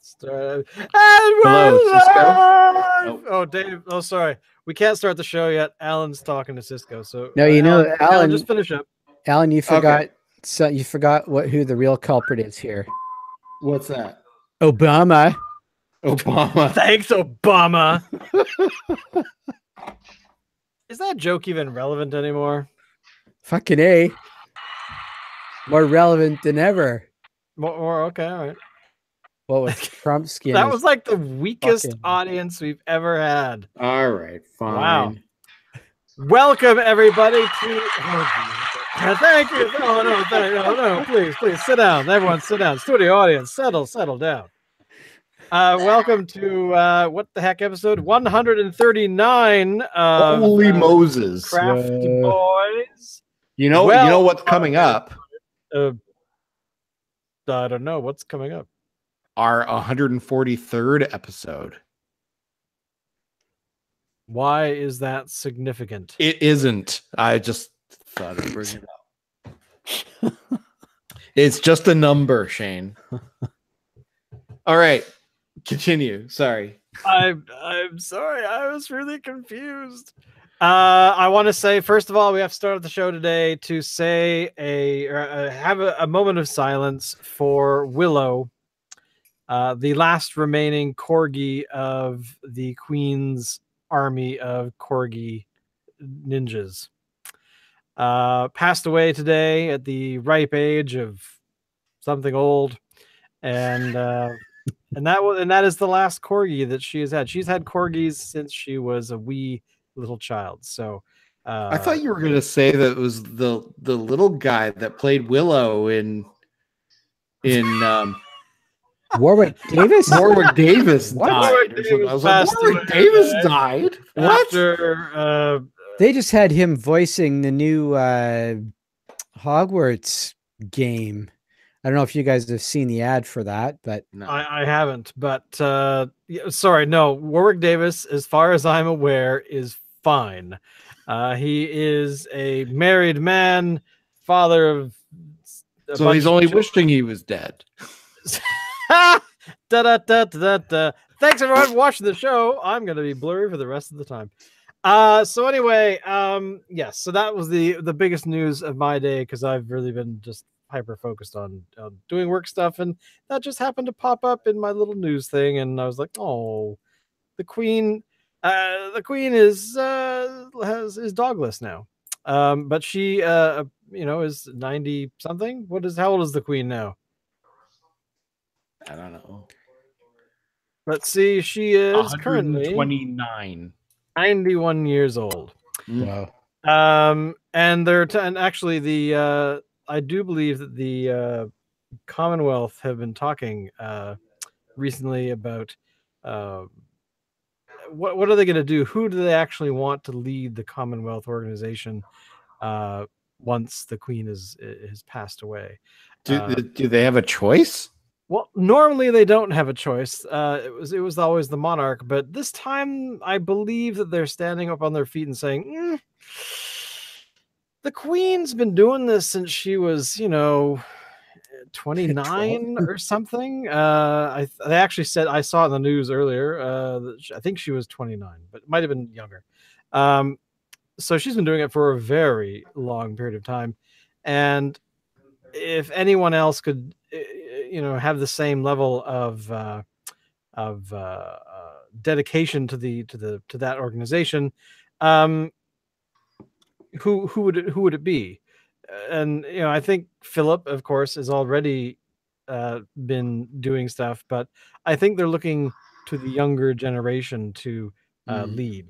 Start. Hello, Cisco. Oh, Dave. Oh, sorry. We can't start the show yet. Alan's talking to Cisco. So No, you know, Alan, just finish up. Alan, you forgot. Okay. So you forgot who the real culprit is here. What's that? Obama. Obama. Thanks, Obama. Is that joke even relevant anymore? Fucking A. More relevant than ever. More okay, all right. What was Trump's skin? That was like the weakest fucking- audience we've ever had. All right, fine. Wow. Welcome everybody to. Thank you. No, please sit down. Everyone, sit down. Studio audience, settle down. Welcome to what the heck episode 139. Holy Moses! Crafty boys. You know what's coming up? I don't know what's coming up. Our 143rd episode. Why is that significant? It isn't. I just thought I'd bring it up. It's just a number, Shane. All right, continue. Sorry. I'm sorry. I was really confused. I want to say, first of all, we have started the show today to say have a moment of silence for Willow, the last remaining corgi of the Queen's army of corgi ninjas. Passed away today at the ripe age of something old, and that is the last corgi that she has had. She's had corgis since she was a wee little child. So I thought you were going to say that it was the little guy that played Willow in Warwick Davis. Warwick Davis What? died. Warwick I was Davis like, Warwick passed away, Davis right? died. What? After They just had him voicing the new Hogwarts game. I don't know if you guys have seen the ad for that, but No. I haven't, but sorry, no. Warwick Davis, as far as I'm aware, is fine. He is a married man, father of. So he's only wishing he was dead. Da, da, da, da, da. Thanks everyone for watching the show. I'm gonna be blurry for the rest of the time. So anyway, yes. So that was the biggest news of my day because I've really been just hyper focused on doing work stuff, and that just happened to pop up in my little news thing, and I was like, oh, the queen is dogless now, but she is 90 something. How old is the queen now? I don't know. Let's see, she is currently 29. 91 years old. wow. And and actually the I do believe that the Commonwealth have been talking recently about what are they going to do? Who do they actually want to lead the Commonwealth organization once the Queen has passed away? Do they have a choice? Well, normally they don't have a choice. It was always the monarch, but this time I believe that they're standing up on their feet and saying, the Queen's been doing this since she was, 29 or something. They actually said, I saw it in the news earlier. I think she was 29, but it might have been younger. So she's been doing it for a very long period of time, and if anyone else could, have the same level of dedication to that organization, who would it be? And I think Philip, of course, has already been doing stuff, but I think they're looking to the younger generation to lead.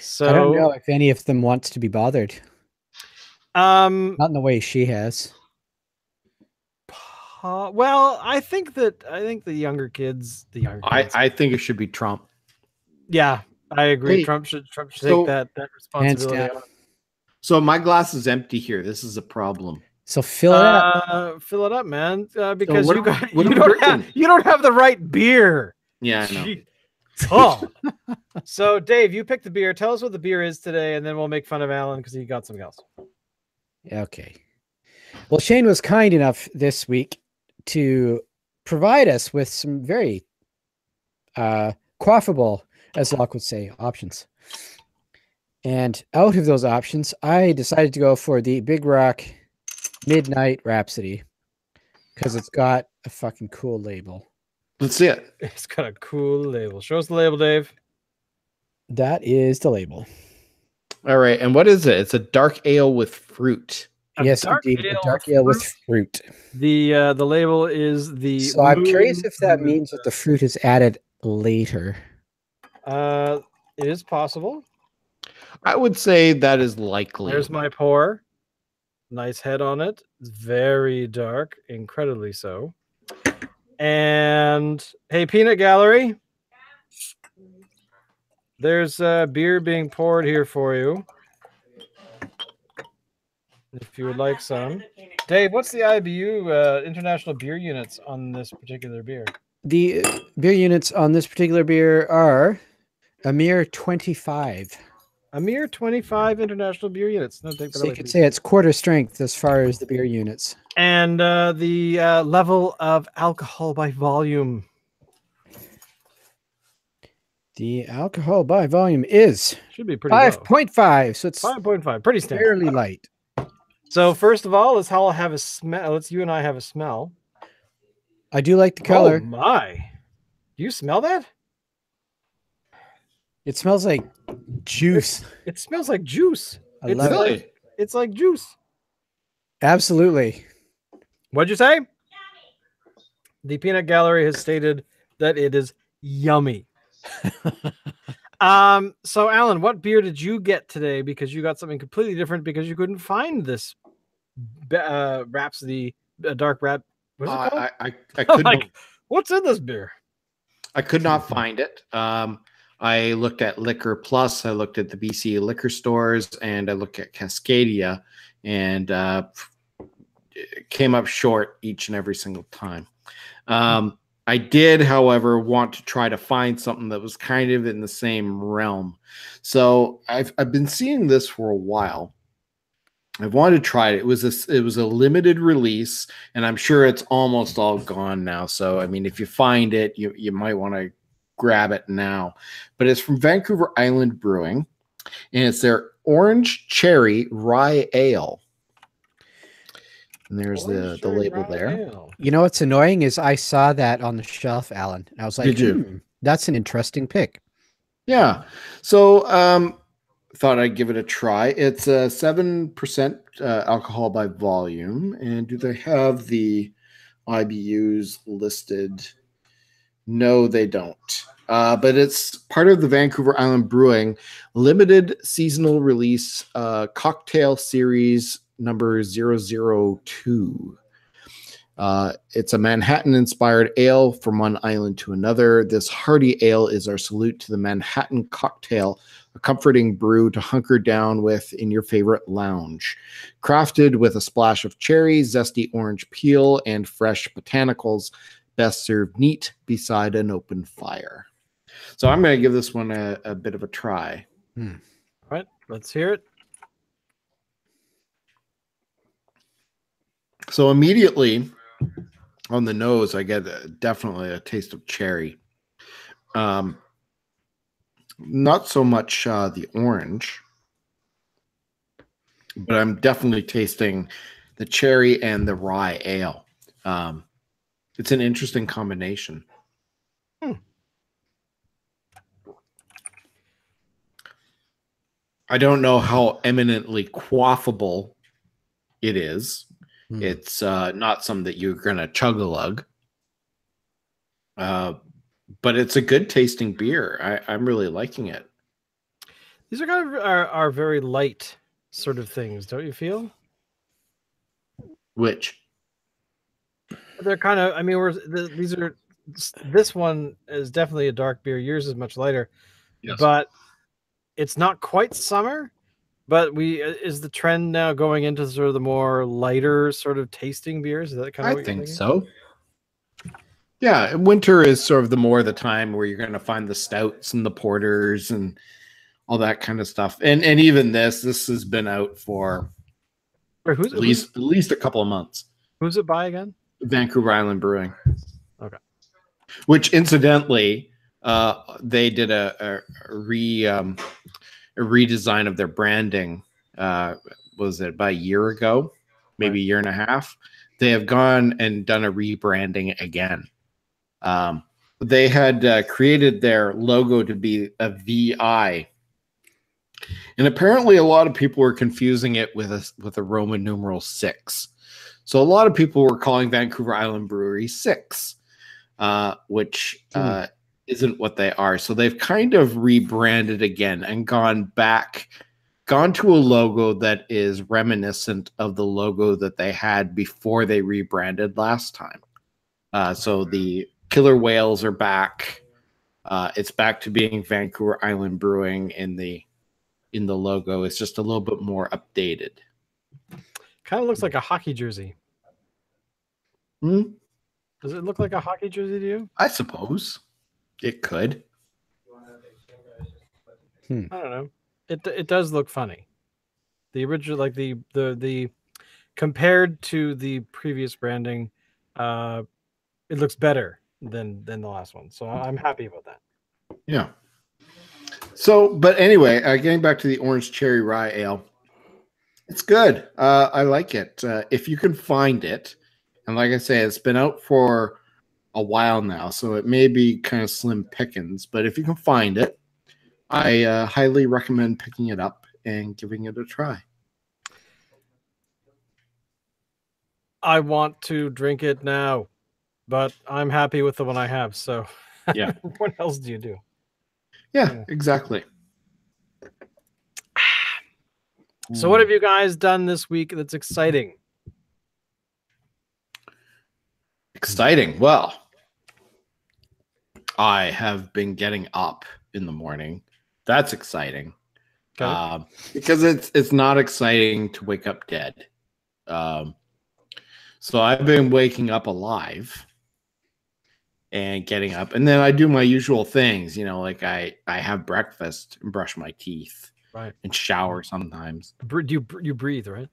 So I don't know if any of them wants to be bothered. Not in the way she has. Well, I think the younger kids, I think it should be Trump. Yeah, I agree. Hey, Trump should take that responsibility. down. So my glass is empty here. This is a problem. So fill it up. Fill it up, man. Because what you don't have the right beer. Yeah, I know. Gee. Oh. So Dave, you picked the beer. Tell us what the beer is today, and then we'll make fun of Alan because he got something else. Okay. Well, Shane was kind enough this week to provide us with some very quaffable, as Locke would say, options. And out of those options, I decided to go for the Big Rock Midnight Rhapsody because it's got a fucking cool label. Let's see it. It's got a cool label. Show us the label, Dave. That is the label. All right. And what is it? It's a dark ale with fruit. Yes, indeed. A dark ale with fruit. The label is the. So I'm curious if that means that the fruit is added later. It is possible. I would say that is likely. There's my pour. Nice head on it. It's very dark, incredibly so. And hey, Peanut Gallery. There's beer being poured here for you. If you would like some. Dave, what's the IBU, International Beer Units, on this particular beer? The beer units on this particular beer are a mere 25. A mere 25 International Beer Units. No, take that So away, you could please. say it's quarter strength as far as the beer units. And the level of alcohol by volume. The alcohol by volume is Should be pretty 5.5. So it's 5.5. Pretty standard. fairly light. So first of all, let's all have a smell. Let's you and I have a smell. I do like the color. Oh my! Do you smell that? It smells like juice. It smells like juice. I love it. Really? It's like juice. Absolutely. What'd you say? The Peanut Gallery has stated that it is yummy. So Alan, what beer did you get today? Because you got something completely different because you couldn't find this Rhapsody Dark Rap. What's it called? I could not, what's in this beer? I could not find it. I looked at Liquor Plus, I looked at the BC liquor stores, and I looked at Cascadia, and it came up short each and every single time. I did, however, want to try to find something that was kind of in the same realm. So I've been seeing this for a while. I wanted to try it. It was a limited release, and I'm sure it's almost all gone now. So I mean, if you find it, you might want to grab it now. But it's from Vancouver Island Brewing, and it's their Orange Cherry Rye Ale. And there's the label there. Ale. You know what's annoying is I saw that on the shelf, Alan. And I was like, Did you? That's an interesting pick. Yeah. So thought I'd give it a try. It's 7% alcohol by volume. And do they have the IBUs listed? No, they don't. But it's part of the Vancouver Island Brewing limited seasonal release cocktail series number 002. It's a Manhattan-inspired ale from one island to another. This hearty ale is our salute to the Manhattan cocktail, a comforting brew to hunker down with in your favorite lounge. Crafted with a splash of cherry, zesty orange peel, and fresh botanicals, best served neat beside an open fire. So I'm going to give this one a bit of a try. All right, let's hear it. So immediately on the nose, I get definitely a taste of cherry. Not so much the orange, but I'm definitely tasting the cherry and the rye ale. It's an interesting combination. I don't know how eminently quaffable it is. It's not something that you're going to chug a lug. But it's a good tasting beer. I'm really liking it. These are kind of are very light sort of things, don't you feel? Which? They're kind of, I mean, this one is definitely a dark beer. Yours is much lighter. Yes. But it's not quite summer. But is the trend now going into sort of the more lighter sort of tasting beers? Is that kind of what you're thinking? So. Yeah, winter is sort of the time where you're going to find the stouts and the porters and all that kind of stuff. And even this has been out for at least a couple of months. Who's it by again? Vancouver Island Brewing. Okay. Which incidentally, they did a redesign of their branding. Was it about a year ago, maybe a year and a half? They have gone and done a rebranding again. They had created their logo to be a VI, and apparently a lot of people were confusing it with a Roman numeral 6. So a lot of people were calling Vancouver Island Brewery 6, which isn't what they are. So they've kind of rebranded again and gone to a logo that is reminiscent of the logo that they had before they rebranded last time. So the killer whales are back. It's back to being Vancouver Island Brewing in the logo. It's just a little bit more updated. Kind of looks like a hockey jersey. Does it look like a hockey jersey to you? I suppose it could. I don't know. It does look funny. The original, like the compared to the previous branding, it looks better than the last one. So I'm happy about that. Yeah. So, but anyway, getting back to the orange cherry rye ale, it's good. I like it. If you can find it, and like I say, it's been out for a while now, so it may be kind of slim pickings. But if you can find it, I highly recommend picking it up and giving it a try. I want to drink it now, but I'm happy with the one I have. So, yeah. What else do you do? Yeah, exactly. So, what have you guys done this week that's exciting? Exciting. Well, I have been getting up in the morning. That's exciting. Okay. Because it's not exciting to wake up dead. So I've been waking up alive and getting up, and then I do my usual things, like I have breakfast and brush my teeth, right, and shower sometimes. You breathe, right?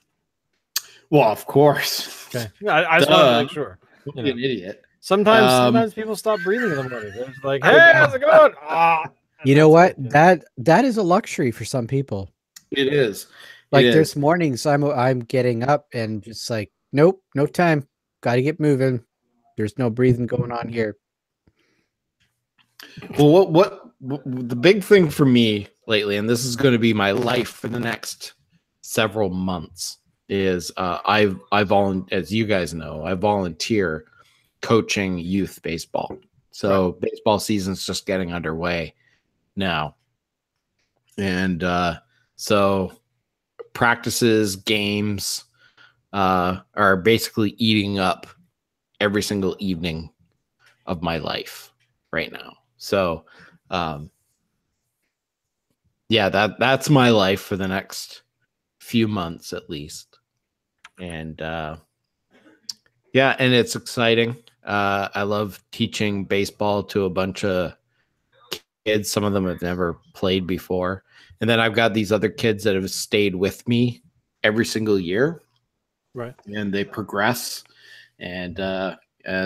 Well, of course. Okay. I just wanted to make sure. An idiot. Sometimes people stop breathing in the morning. They're just like, "Hey, how's it going?" You know what? That is a luxury for some people. It is. Like there's mornings I'm getting up and just like, nope, no time. Got to get moving. There's no breathing going on here. Well, what the big thing for me lately, and this is going to be my life for the next several months, is I as you guys know, I volunteer coaching youth baseball. So baseball season's just getting underway now, and so practices, games are basically eating up every single evening of my life right now. So yeah, that's my life for the next few months at least. And yeah, and it's exciting. I love teaching baseball to a bunch of kids. Some of them have never played before. And then I've got these other kids that have stayed with me every single year. Right. And they progress. And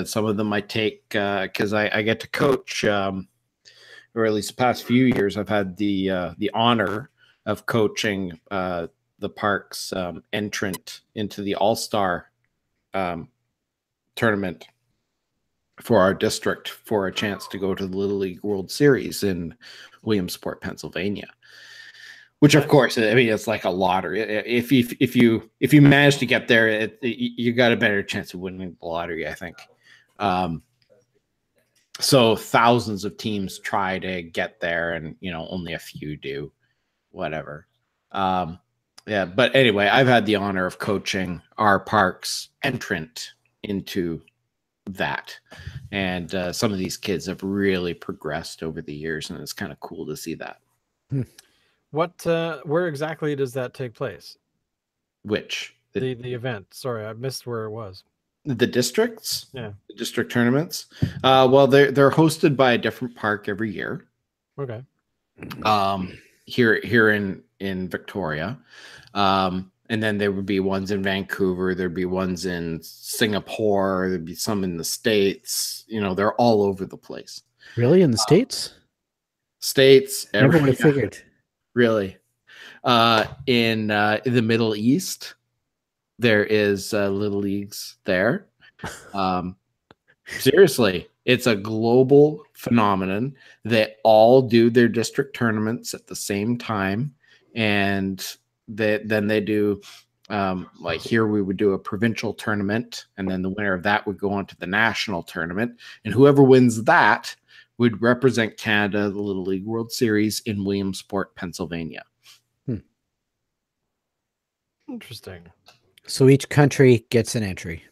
some of them I take because I get to coach, or at least the past few years, I've had the honor of coaching the park's entrant into the All-Star tournament for our district for a chance to go to the Little League World Series in Williamsport, Pennsylvania. Which, of course, I mean, it's like a lottery. If you manage to get there, you got a better chance of winning the lottery, I think. So thousands of teams try to get there, and only a few do. Whatever. Yeah, but anyway, I've had the honor of coaching our park's entrant into that, and some of these kids have really progressed over the years, and it's kind of cool to see that. Where exactly does that take place? Which the event? Sorry, I missed where it was. The districts, yeah, the district tournaments. Well, they're hosted by a different park every year. Okay. Here in Victoria, And then there would be ones in Vancouver, there'd be ones in Singapore, there'd be some in the States. They're all over the place. Really, in the States? States, Never would have figured. Really. In the Middle East, there is little leagues there. Seriously, it's a global phenomenon. They all do their district tournaments at the same time, and then they do like here we would do a provincial tournament, and then the winner of that would go on to the national tournament, and whoever wins that would represent Canada, the Little League World Series in Williamsport, Pennsylvania. Interesting. So each country gets an entry.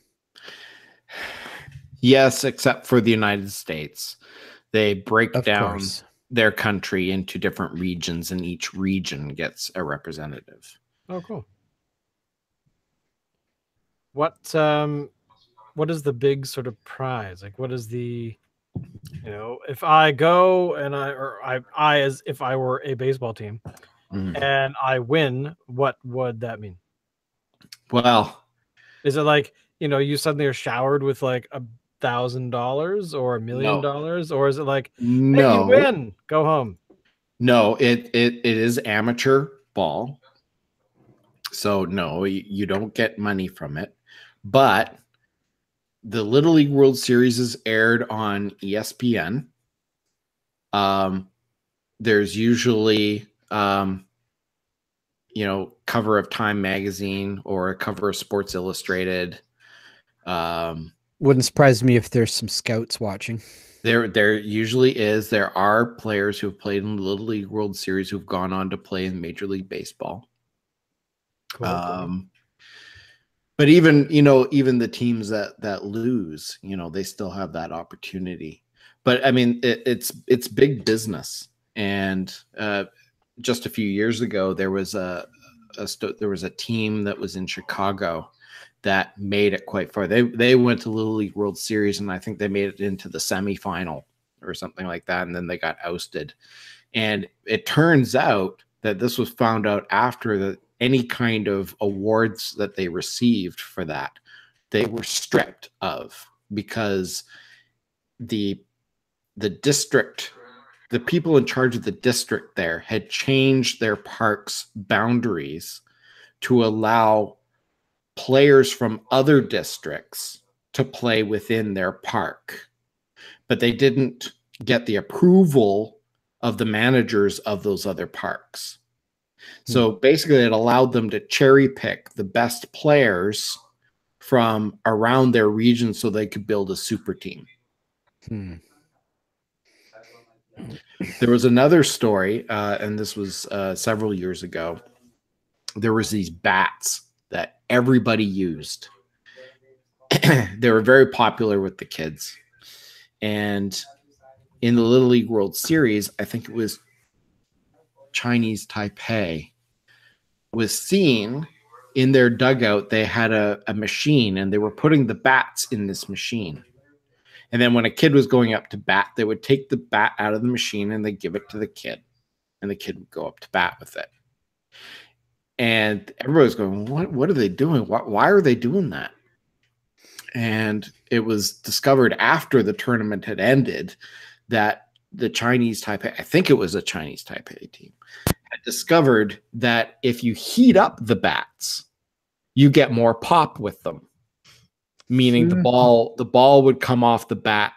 Yes, except for the United States. They break Of down course. their country into different regions, and each region gets a representative. Oh, cool. What is the big sort of prize? Like, what is the, if I go and I as if I were a baseball team and I win, what would that mean? Well, is it like, you suddenly are showered with like $1,000 or $1 million, or is it like, hey, you win, go home? No, it is amateur ball. So no, you don't get money from it. But the Little League World Series is aired on ESPN. There's usually cover of Time magazine or a cover of Sports Illustrated. Wouldn't surprise me if there's some scouts watching. There usually is. There are players who have played in the Little League World Series who've gone on to play in Major League Baseball. Cool. But even the teams that lose, they still have that opportunity. But I mean, it's big business. And just a few years ago, there was a team that was in Chicago that made it quite far. They went to Little League World Series, and I think they made it into the semifinal or something like that, and then they got ousted. And it turns out that this was found out after any kind of awards that they received for that, they were stripped of, because the district, the people in charge of the district there had changed their park's boundaries to allow players from other districts to play within their park, but they didn't get the approval of the managers of those other parks. So basically it allowed them to cherry pick the best players from around their region so they could build a super team. There was another story, and this was several years ago. There was these bats that everybody used. They were very popular with the kids. And in the Little League World Series, I think it was Chinese Taipei, was seen in their dugout. They had a machine, and they were putting the bats in this machine. And then when a kid was going up to bat, they would take the bat out of the machine and they give it to the kid, and the kid would go up to bat with it. And everybody was going, what are they doing? Why are they doing that? And it was discovered after the tournament had ended that the Chinese Taipei, I think it was a Chinese Taipei team, had discovered that if you heat up the bats, you get more pop with them. Meaning the ball would come off the bat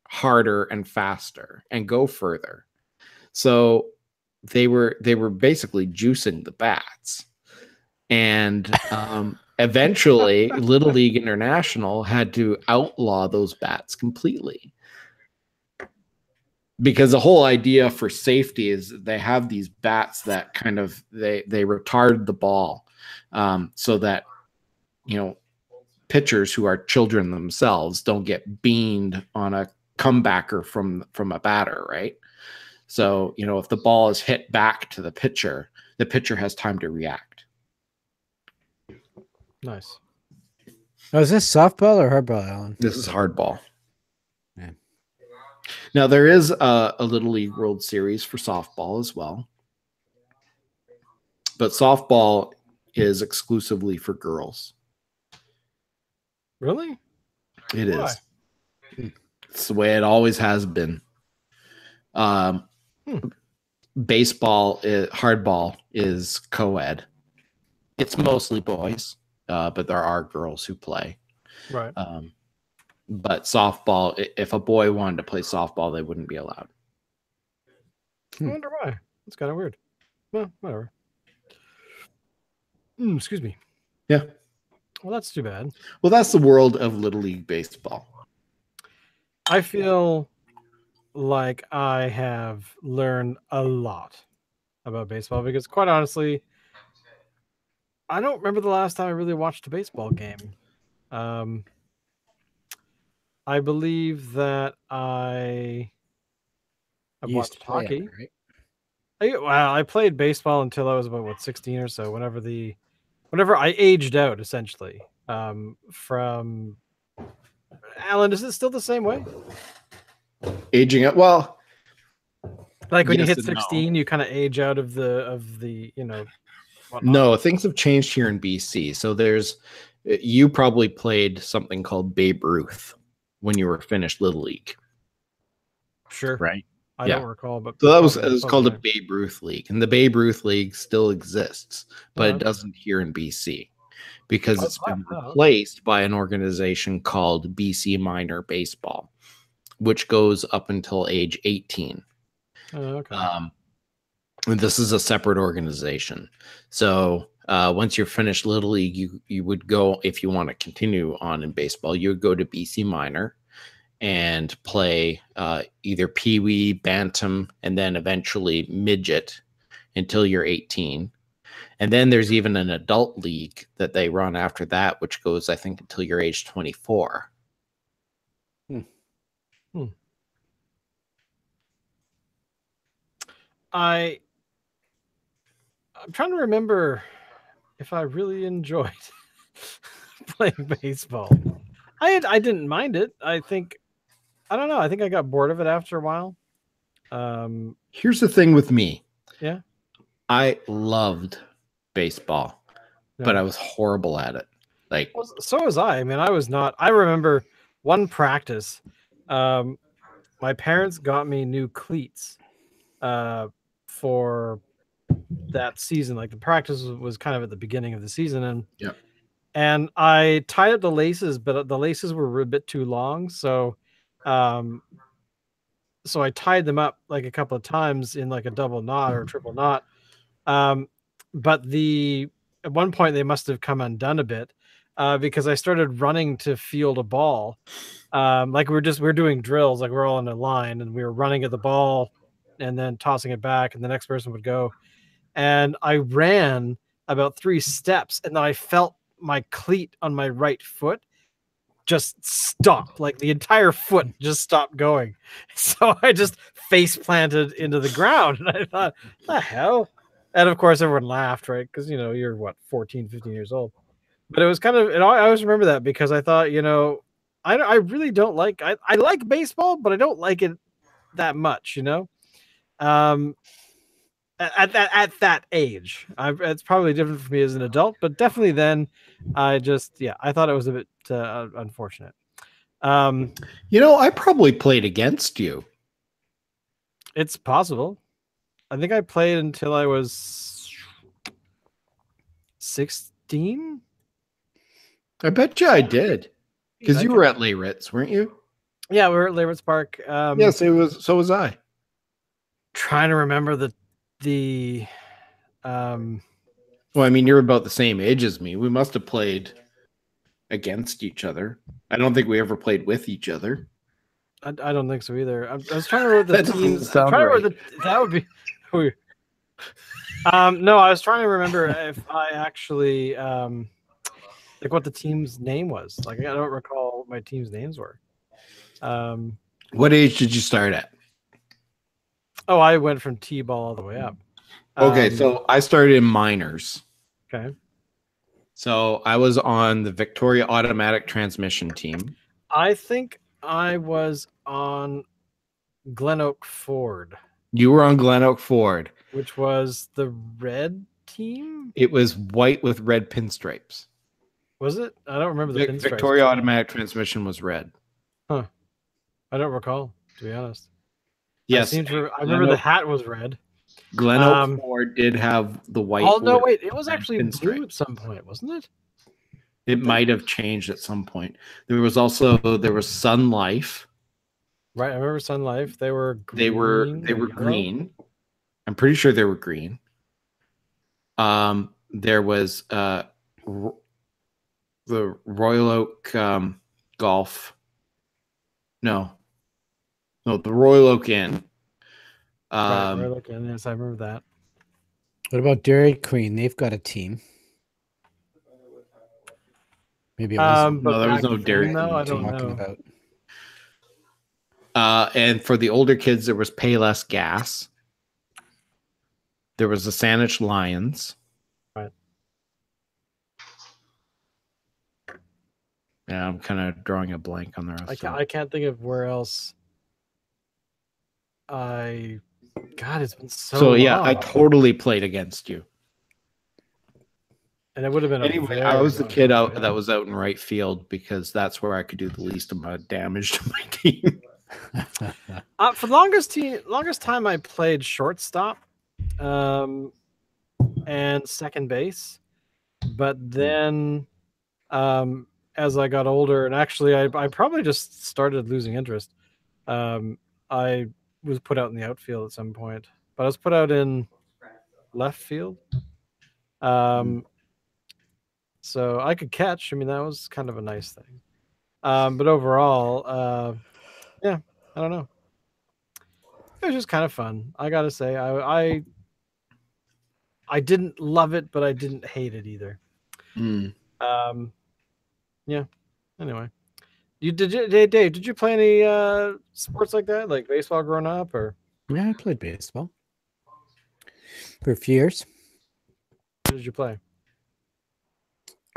harder and faster and go further. So they were basically juicing the bats. And eventually Little League International had to outlaw those bats completely. Because the whole idea for safety is they have these bats that kind of they retard the ball, so that pitchers who are children themselves don't get beamed on a comebacker from a batter, right? So, if the ball is hit back to the pitcher has time to react. Nice. Oh, is this softball or hardball, Alan? This is hardball. Yeah. Now, there is a Little League World Series for softball as well. But softball is exclusively for girls. Really? It Why? is. It's the way it always has been. Baseball, hardball is co-ed. It's mostly boys, but there are girls who play. Right. But softball, if a boy wanted to play softball, they wouldn't be allowed. I wonder why. It's kind of weird. Well, whatever. Excuse me. Yeah. Well, that's too bad. Well, that's the world of Little League baseball. I feel like I have learned a lot about baseball because, quite honestly, I don't remember the last time I really watched a baseball game. I believe that I've You used to watched play on hockey. it, right? I played baseball until I was about 16 or so. Whenever I aged out, essentially. From Alan, is it still the same way? Aging up, well, Like when you yes hit and no. 16, you kind of age out of the whatnot? No, things have changed here in BC. So you probably played something called Babe Ruth when you were finished Little League, Sure. right? I don't recall, but So it was called a Babe Ruth League, and the Babe Ruth League still exists, but it doesn't here in BC because it's been replaced by an organization called BC Minor Baseball, which goes up until age 18. Okay. And this is a separate organization. So once you're finished Little League, you would go, if you want to continue on in baseball, you would go to BC Minor and play either Pee-wee, Bantam, and then eventually Midget until you're 18. And then there's even an adult league that they run after that, which goes, I think, until you're age 24. I'm trying to remember if I really enjoyed playing baseball. I didn't mind it. I don't know. I think I got bored of it after a while. Here's the thing with me. Yeah. I loved baseball, but I was horrible at it. Like, well, so was I. I mean, I was not. I remember one practice. My parents got me new cleats for that season. Like the practice was kind of at the beginning of the season, and I tied up the laces, but the laces were a bit too long, so I tied them up like a couple of times in like a double knot or a triple knot. But at one point they must have come undone a bit because I started running to field a ball. Like we're doing drills, like we're all in a line and we were running at the ball and then tossing it back and the next person would go. And I ran about 3 steps and then I felt my cleat on my right foot just stop. Like the entire foot just stopped going. So I just face planted into the ground. And I thought, the hell? And of course everyone laughed, right? Because, you're what, 14, 15 years old. But it was kind of, I always remember that because I thought, I really don't like, I like baseball, but I don't like it that much, at that age. It's probably different for me as an adult, but definitely then I thought it was a bit unfortunate. I probably played against you. It's possible. I think I played until I was 16. I bet you I did. Because you were at Leyritz, weren't you? Yeah, we were at Leyritz Park. Yes, so was I. Trying to remember the well, I mean, you're about the same age as me. We must have played against each other. I don't think we ever played with each other. I don't think so either. I was trying to remember the teams. That would be weird. No, I was trying to remember if I actually like what the team's name was. Like I don't recall what my team's names were. What age did you start at? Oh, I went from T-ball all the way up. Okay, so I started in minors. Okay. So I was on the Victoria Automatic Transmission team. I think I was on Glen Oak Ford. You were on Glen Oak Ford. Which was the red team? It was white with red pinstripes. Was it? I don't remember the pinstripes. Victoria automatic transmission was red. Huh. I don't recall, to be honest. Yes. I remember the hat was red. Glen Oak Ford did have the white. Oh, no, wait. It was actually blue at some point, wasn't it? It might have changed at some point. There was Sun Life. Right, I remember Sun Life. They were green. They were green. I'm pretty sure they were green. There was the Royal Oak Golf. No, the Royal Oak Inn. Right, Royal Oak Inn. Yes, I remember that. What about Dairy Queen? They've got a team. Maybe it wasn't. No, there was no Dairy Queen. I don't know. About. And for the older kids, there was Payless Gas. There was the Saanich Lions. Right. Yeah, I'm kind of drawing a blank on the rest. I can't think of where else. God, it's been so long. Yeah, I totally played against you. And it would have been anyway. I was the kid that was out in right field because that's where I could do the least amount of damage to my team. For the longest time, I played shortstop, and second base. But then, as I got older, and actually, I probably just started losing interest. I was put out in the outfield at some point, but I was put out in left field. So I could catch. I mean, that was kind of a nice thing. But overall, yeah, I don't know. It was just kind of fun. I gotta say, I didn't love it, but I didn't hate it either. Yeah. Anyway, Dave? Did you play any sports like that, like baseball growing up, or? Yeah, I played baseball for a few years. What did you play?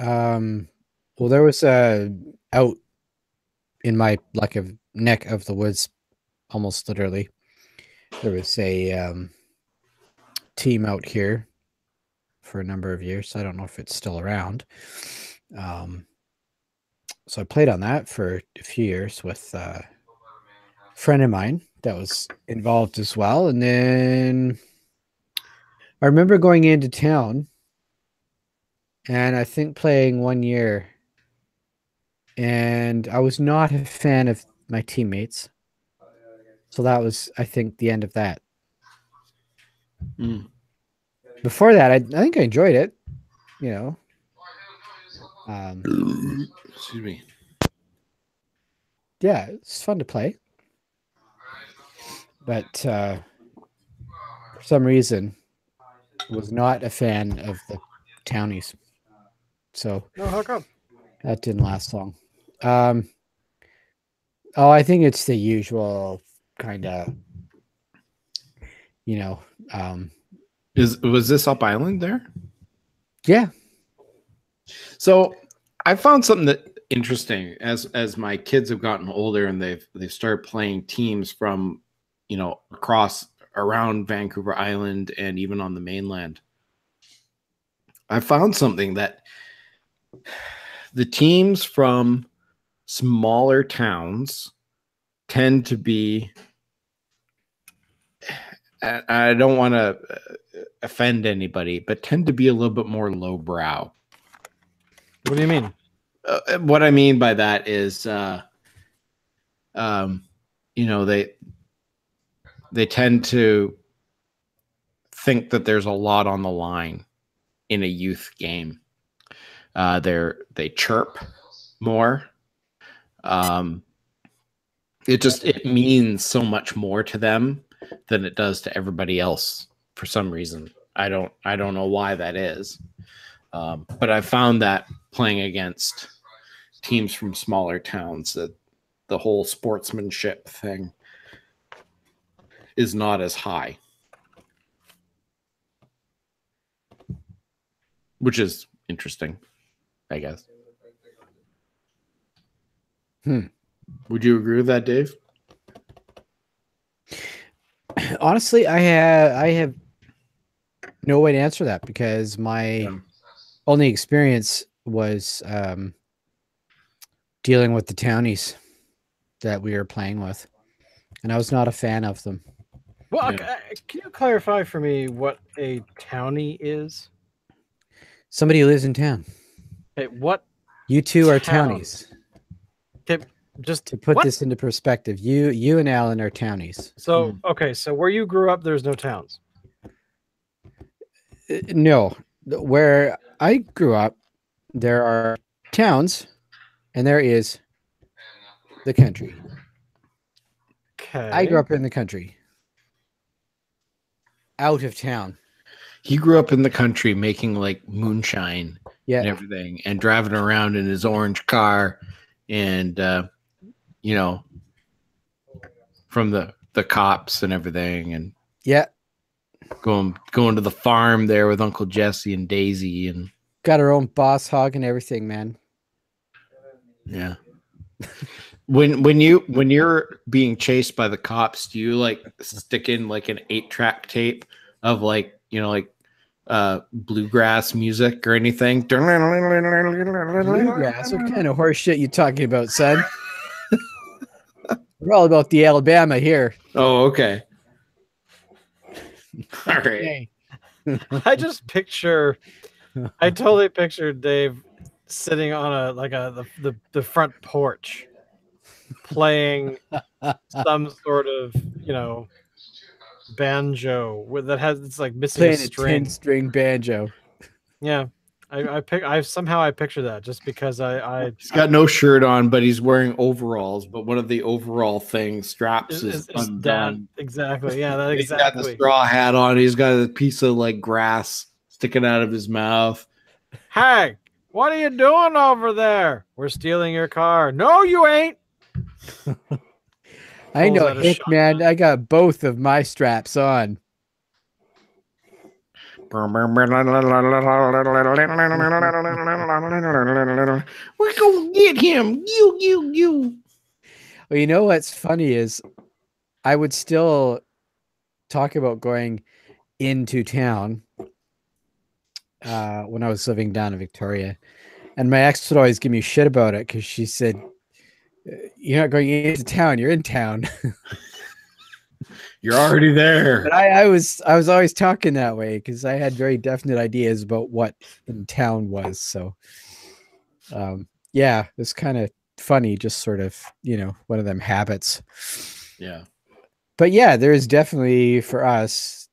Well, there was out in my neck of the woods, almost literally. There was a team out here for a number of years. I don't know if it's still around. So I played on that for a few years with a friend of mine that was involved as well. And then I remember going into town and I think playing 1 year, and I was not a fan of my teammates. So that was, I think, the end of that. Before that, I think I enjoyed it, you know. Excuse me. Yeah, it's fun to play. But for some reason, was not a fan of the townies. So No, how come? that didn't last long. I think it's the usual kind of, Was this up island there? Yeah. So I found something that interesting as my kids have gotten older and they've started playing teams from, across around Vancouver Island and even on the mainland. I found something that the teams from smaller towns tend to be, I don't want to offend anybody, but tend to be a little bit more lowbrow. What do you mean? What I mean by that is, they tend to think that there's a lot on the line in a youth game. They chirp more. It means so much more to them than it does to everybody else for some reason. I don't know why that is. But I found that playing against teams from smaller towns, that the whole sportsmanship thing is not as high, which is interesting, I guess. Would you agree with that, Dave? Honestly, I have no way to answer that because my only experience was dealing with the townies that we were playing with, and I was not a fan of them. Well, Yeah. can you clarify for me what a townie is? Somebody who lives in town. What You two are town? townies. Okay, just To put what? this into perspective, you and Alan are townies. So okay, so where you grew up, there's no towns. No, where I grew up, there are towns, and there is the country. Okay. I grew up in the country, out of town. He grew up in the country making like moonshine Yeah, and everything and driving around in his orange car and you know, from the cops and everything, and yeah. going to the farm there with Uncle Jesse and Daisy, and Got our own boss hog and everything, man. yeah. When you're being chased by the cops, do you like stick in like an 8-track tape of like, you know, like bluegrass music or anything? Bluegrass? What kind of horse shit you talking about, son? We're all about the Alabama here. Oh, okay. All right. Okay. I just picture, I totally picture Dave sitting on the front porch, playing some sort of, you know, banjo that has, it's like missing Playing a a string. 10-string banjo. Yeah, I picture that just because He's got no shirt on, but he's wearing overalls. But one of the overall things straps is undone. down. Exactly. Yeah, that He's got the exactly. straw hat on. He's got a piece of like grass sticking out of his mouth. Hey, what are you doing over there? We're stealing your car. No, you ain't. I Pulls know, out a Hick, man. I got both of my straps on. We're gonna get him. You. Well, you know what's funny is I would still talk about going into town when I was living down in Victoria. And my ex would always give me shit about it because she said, "You're not going into town, you're in town." You're already there. But I was always talking that way because I had very definite ideas about what in town was. So yeah, it's kind of funny, just sort of, you know, one of them habits. Yeah. But yeah, there is definitely for us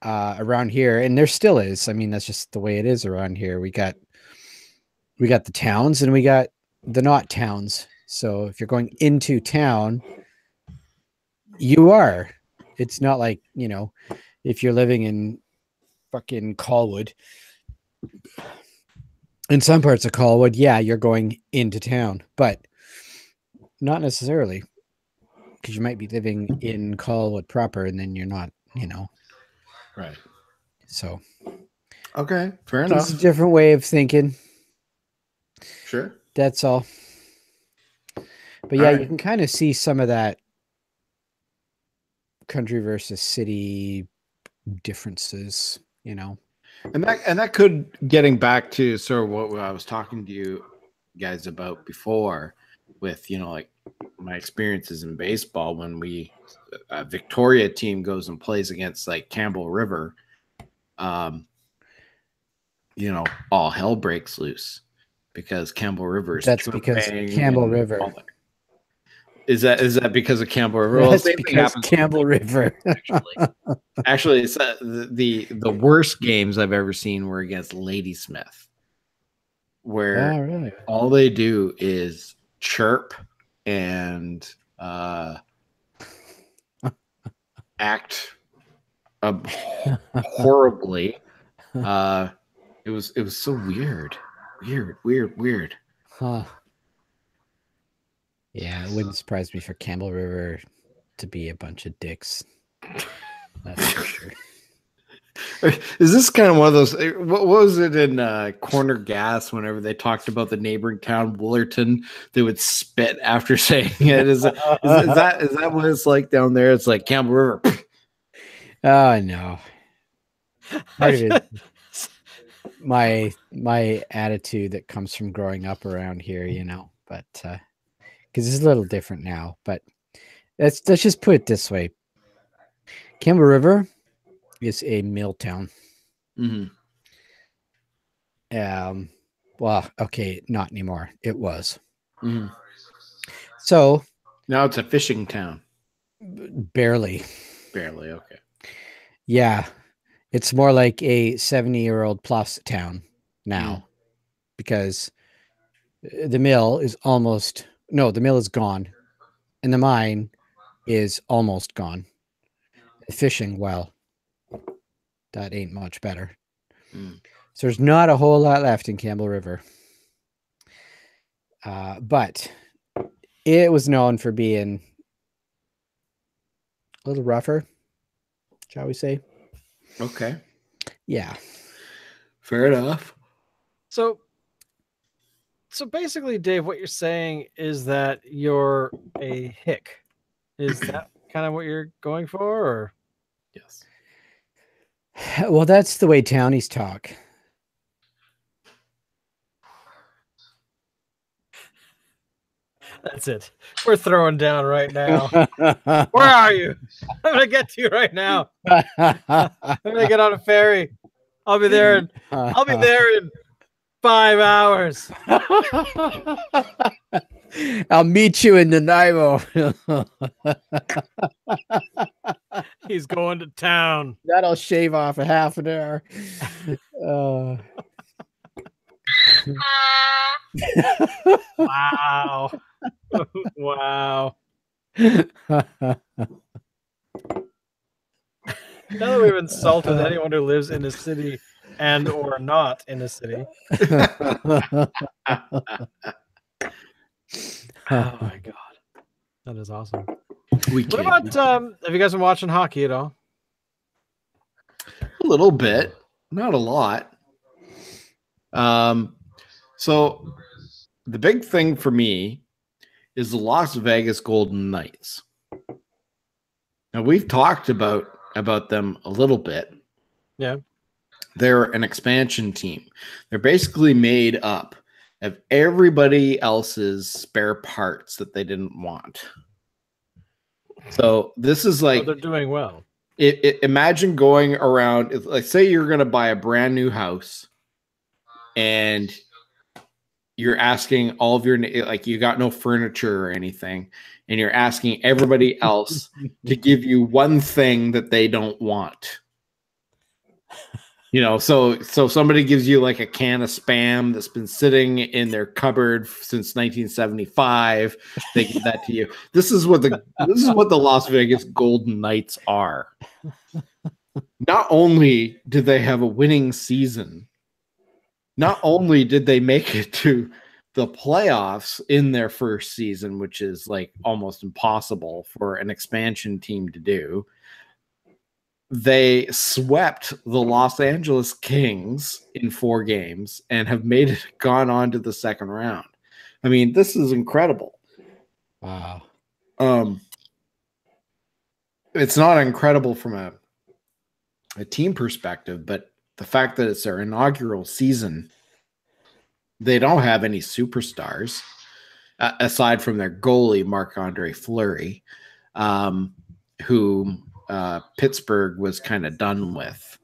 around here, and there still is. I mean, that's just the way it is around here. We got the towns and we got the not towns. So if you're going into town, you are. It's not like, you know, if you're living in fucking Colwood. In some parts of Colwood, yeah, you're going into town, but not necessarily, because you might be living in Colwood proper and then you're not, you know. Right. So Okay, fair it's enough. a different way of thinking. Sure. That's all. But yeah, you can kind of see some of that country versus city differences, you know. And that could, getting back to sort of what I was talking to you guys about before, with, you know, like my experiences in baseball when a Victoria team goes and plays against like Campbell River, you know, all hell breaks loose because Campball River is That's because Campbell River. Is that because of Campbell River? Well, That's because Campbell River. Actually, it's the worst games I've ever seen were against Ladysmith, where all they do is chirp and act horribly. It was so weird. Huh. Yeah, it wouldn't surprise me for Campbell River to be a bunch of dicks. That's for sure. Is this kind of one of those? What was it in Corner Gas? Whenever they talked about the neighboring town, Woolerton, they would spit after saying it. Is that what it's like down there? It's like Campbell River. Oh no. part of it, my attitude that comes from growing up around here, but because it's a little different now. But let's just put it this way: Campbell River is a mill town. Mm-hmm. Well, okay, not anymore. It was. Mm-hmm. So Now it's a fishing town. barely. Barely, okay. Yeah, it's more like a 70-year-old plus town now because the mill is the mill is gone and the mine is almost gone. Fishing, well, that ain't much better. Mm. So there's not a whole lot left in Campbell River. But it was known for being a little rougher, shall we say? Okay. Yeah. Fair enough. So basically, Dave, what you're saying is that you're a hick. Is that kind of what you're going for, or? Yes. Well, that's the way townies talk. That's it. We're throwing down right now. Where are you? I'm gonna get to you right now. I'm gonna get on a ferry. I'll be there in 5 hours. I'll meet you in Nanaimo. He's going to town. That'll shave off a half an hour. Wow. Wow. Now that we've insulted anyone who lives in a city and or not in a city. Oh my god. That is awesome. What about have you guys been watching hockey at all? A little bit, not a lot. So the big thing for me is the Las Vegas Golden Knights. Now we've talked about them a little bit. Yeah. They're an expansion team. They're basically made up of everybody else's spare parts that they didn't want. So this is like they're doing well. Imagine going around, like say you're going to buy a brand new house and you're asking all of your, like you got no furniture or anything, and you're asking everybody else to give you one thing that they don't want. So somebody gives you like a can of Spam that's been sitting in their cupboard since 1975. They give that to you. This is what the Las Vegas Golden Knights are. Not only did they have a winning season, not only did they make it to the playoffs in their first season, which is like almost impossible for an expansion team to do, they swept the Los Angeles Kings in 4 games and have gone on to the second round. I mean, this is incredible. Wow. It's not incredible from a team perspective, but the fact that it's their inaugural season, they don't have any superstars aside from their goalie, Marc-Andre Fleury, who Pittsburgh was kind of done with,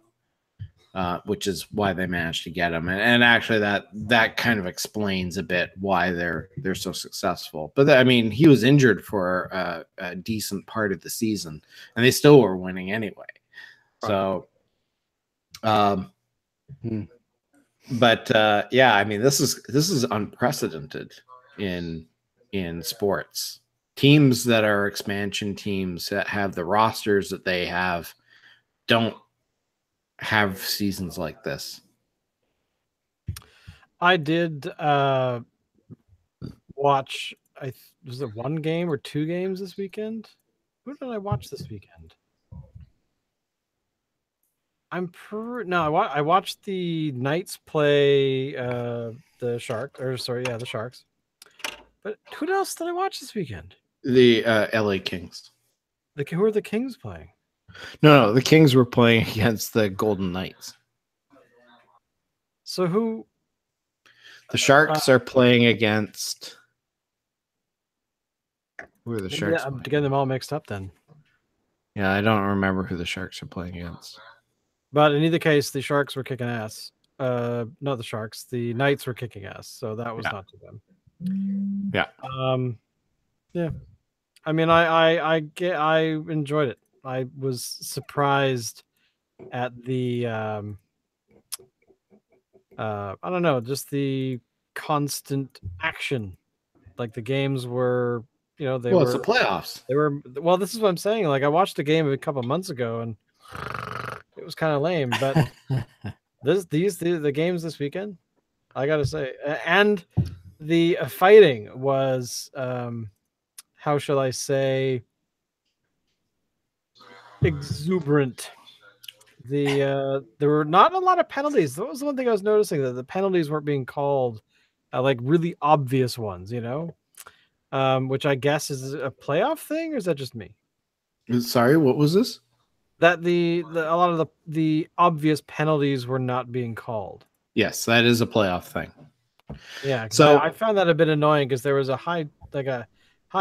which is why they managed to get him. And actually that kind of explains a bit why they're so successful. But I mean, he was injured for a decent part of the season and they still were winning anyway. So, but yeah, I mean, this is unprecedented in sports. Teams that are expansion teams that have the rosters that they have don't have seasons like this. I did watch, was it 1 game or 2 games this weekend? Who did I watch this weekend? I watched the Knights play the Sharks. But who else did I watch this weekend? The LA Kings. Who are the Kings playing? No, the Kings were playing against the Golden Knights. So who? The Sharks are playing against. Who are the Sharks? I'm getting them all mixed up then. Yeah, I don't remember who the Sharks are playing against. But in either case, the Sharks were kicking ass. Not the Sharks. The Knights were kicking ass. So that was not to them. Yeah. Yeah. I mean, I enjoyed it. I was surprised at the I don't know, just the constant action. Like the games were, you know, they Well, were it's the playoffs. They were well. This is what I'm saying. Like I watched a game a couple months ago, and it was kind of lame. But the games this weekend, I gotta say, and the fighting was, how shall I say, exuberant. There were not a lot of penalties. That was the one thing I was noticing, that the penalties weren't being called, like really obvious ones. You know, which I guess is a playoff thing, or is that just me? Sorry, what was this? That a lot of the obvious penalties were not being called. Yes, that is a playoff thing. Yeah, so I found that a bit annoying because there was a high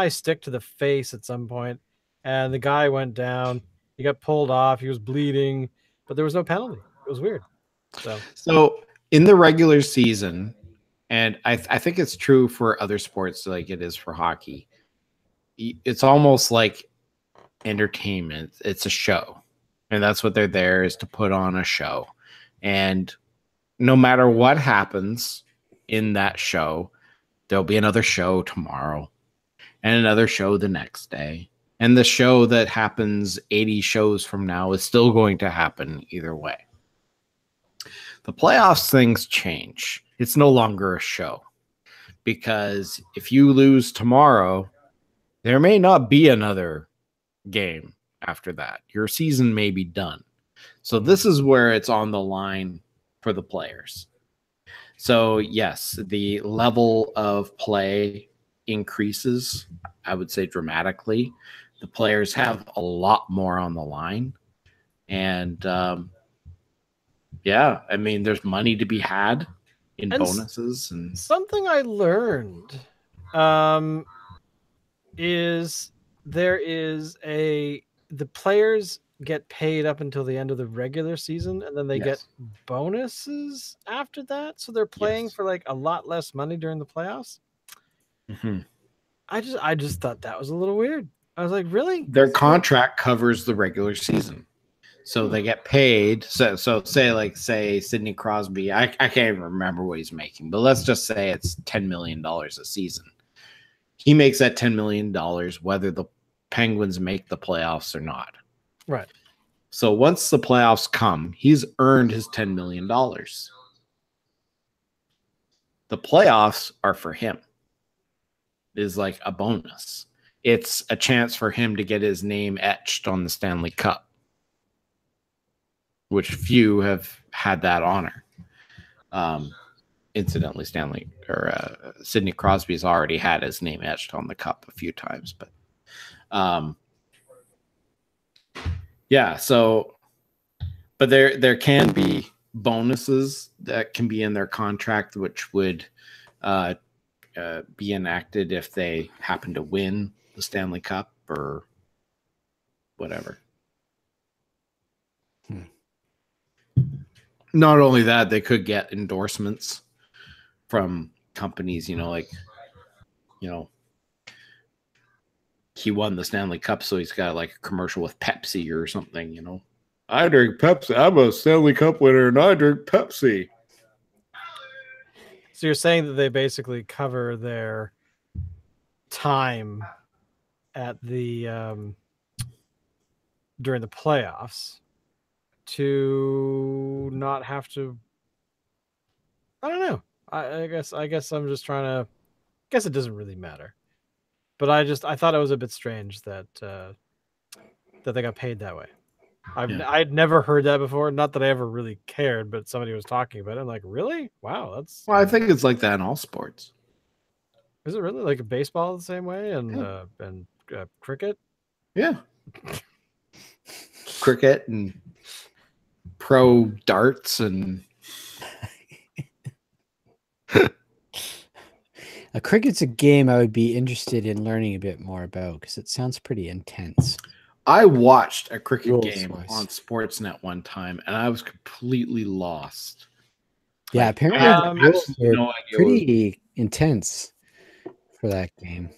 stick to the face at some point, and the guy went down. He got pulled off. He was bleeding, but there was no penalty. It was weird. So in the regular season, and I think it's true for other sports like it is for hockey, it's almost like entertainment. It's a show, and that's what they're there, is to put on a show. And no matter what happens in that show, there'll be another show tomorrow and another show the next day, and the show that happens 80 shows from now is still going to happen either way. The playoffs, things change. It's no longer a show, because if you lose tomorrow, there may not be another game after that. Your season may be done. So this is where it's on the line for the players. So yes, the level of play increases, I would say, dramatically. The players have a lot more on the line. And yeah, I mean, there's money to be had in bonuses. And something I learned is the players get paid up until the end of the regular season, and then they get bonuses after that. So they're playing for like a lot less money during the playoffs. Mm-hmm. I just thought that was a little weird. I was like, really? Their contract covers the regular season, so they get paid. So say Sidney Crosby, I can't even remember what he's making, but let's just say it's $10 million a season. He makes that $10 million whether the Penguins make the playoffs or not. Right. So once the playoffs come, he's earned his $10 million. The playoffs are for him. It is like a bonus. It's a chance for him to get his name etched on the Stanley Cup, which few have had that honor. Incidentally, Sidney Crosby's already had his name etched on the cup a few times, but yeah. So, but there can be bonuses that can be in their contract, which would be enacted if they happen to win the Stanley Cup or whatever. Not only that, they could get endorsements from companies, he won the Stanley Cup, so he's got like a commercial with Pepsi or something, I drink Pepsi. I'm a Stanley Cup winner and I drink Pepsi. So you're saying that they basically cover their time at the during the playoffs to not have to. I don't know. I guess I'm just trying to. I guess it doesn't really matter, but I thought it was a bit strange that they got paid that way. I'd never heard that before. Not that I ever really cared, but somebody was talking about it. I'm like, really? Wow, that's. Well, I think it's like that in all sports. Is it really like baseball the same way and cricket? Yeah. cricket and pro darts and Cricket's a game I would be interested in learning a bit more about because it sounds pretty intense. I watched a cricket Rules game wise. on Sportsnet one time and I was completely lost. Yeah, Like, apparently I the had rules are no idea what was- pretty intense for that game.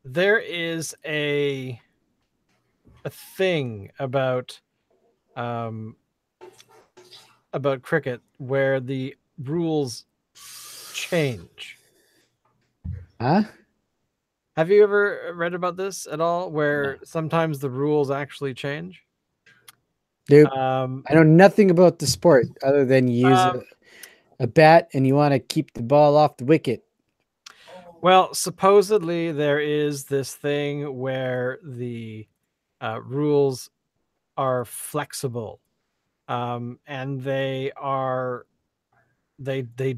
There is a thing about cricket where the rules change. Huh? Have you ever read about this at all? Where sometimes the rules actually change? Dude, I I know nothing about the sport other than you use a bat and you want to keep the ball off the wicket. Well, supposedly there is this thing where the rules are flexible, and they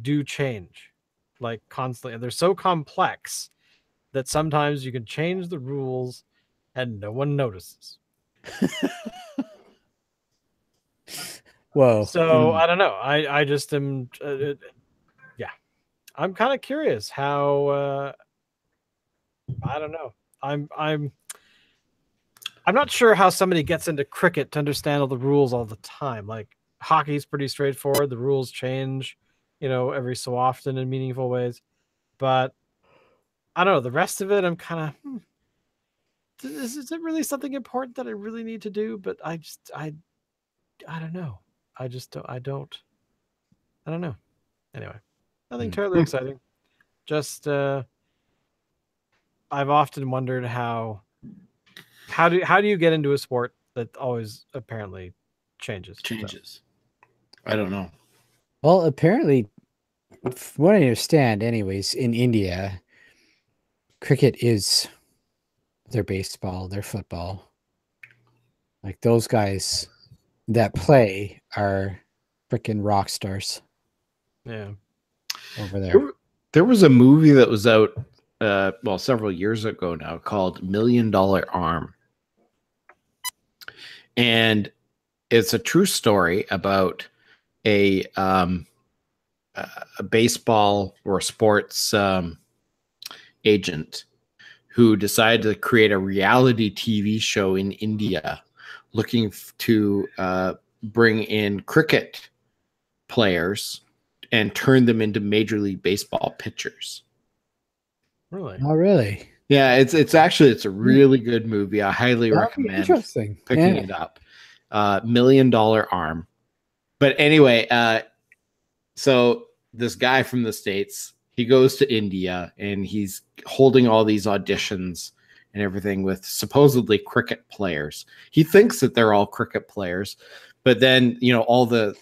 do change like constantly. They're so complex that sometimes you can change the rules and no one notices. Whoa. So I don't know. I just am. Yeah, I'm kind of curious how. I don't know. I'm not sure how somebody gets into cricket to understand all the rules all the time. Like hockey's pretty straightforward. The rules change, every so often in meaningful ways. But I don't know. The rest of it, I'm kind of. Is it really something important that I really need to do? But I don't know. I don't know. Anyway, nothing terribly exciting. Just I've often wondered how do you get into a sport that always apparently changes? Changes. I don't know. Well, apparently, from what I understand, anyways, in India, cricket is their baseball, their football. Like those guys that play are freaking rock stars. Yeah. Over there. There was a movie that was out several years ago now called $1 Million Arm. And it's a true story about a baseball or sports agent who decided to create a reality TV show in India looking to bring in cricket players and turn them into Major League Baseball pitchers. Really? Oh, really? Yeah, it's a really good movie. I highly recommend picking it up. $1 Million Arm. But anyway, so this guy from the States, he goes to India and he's holding all these auditions and everything with supposedly cricket players. He thinks that they're all cricket players, but then, all the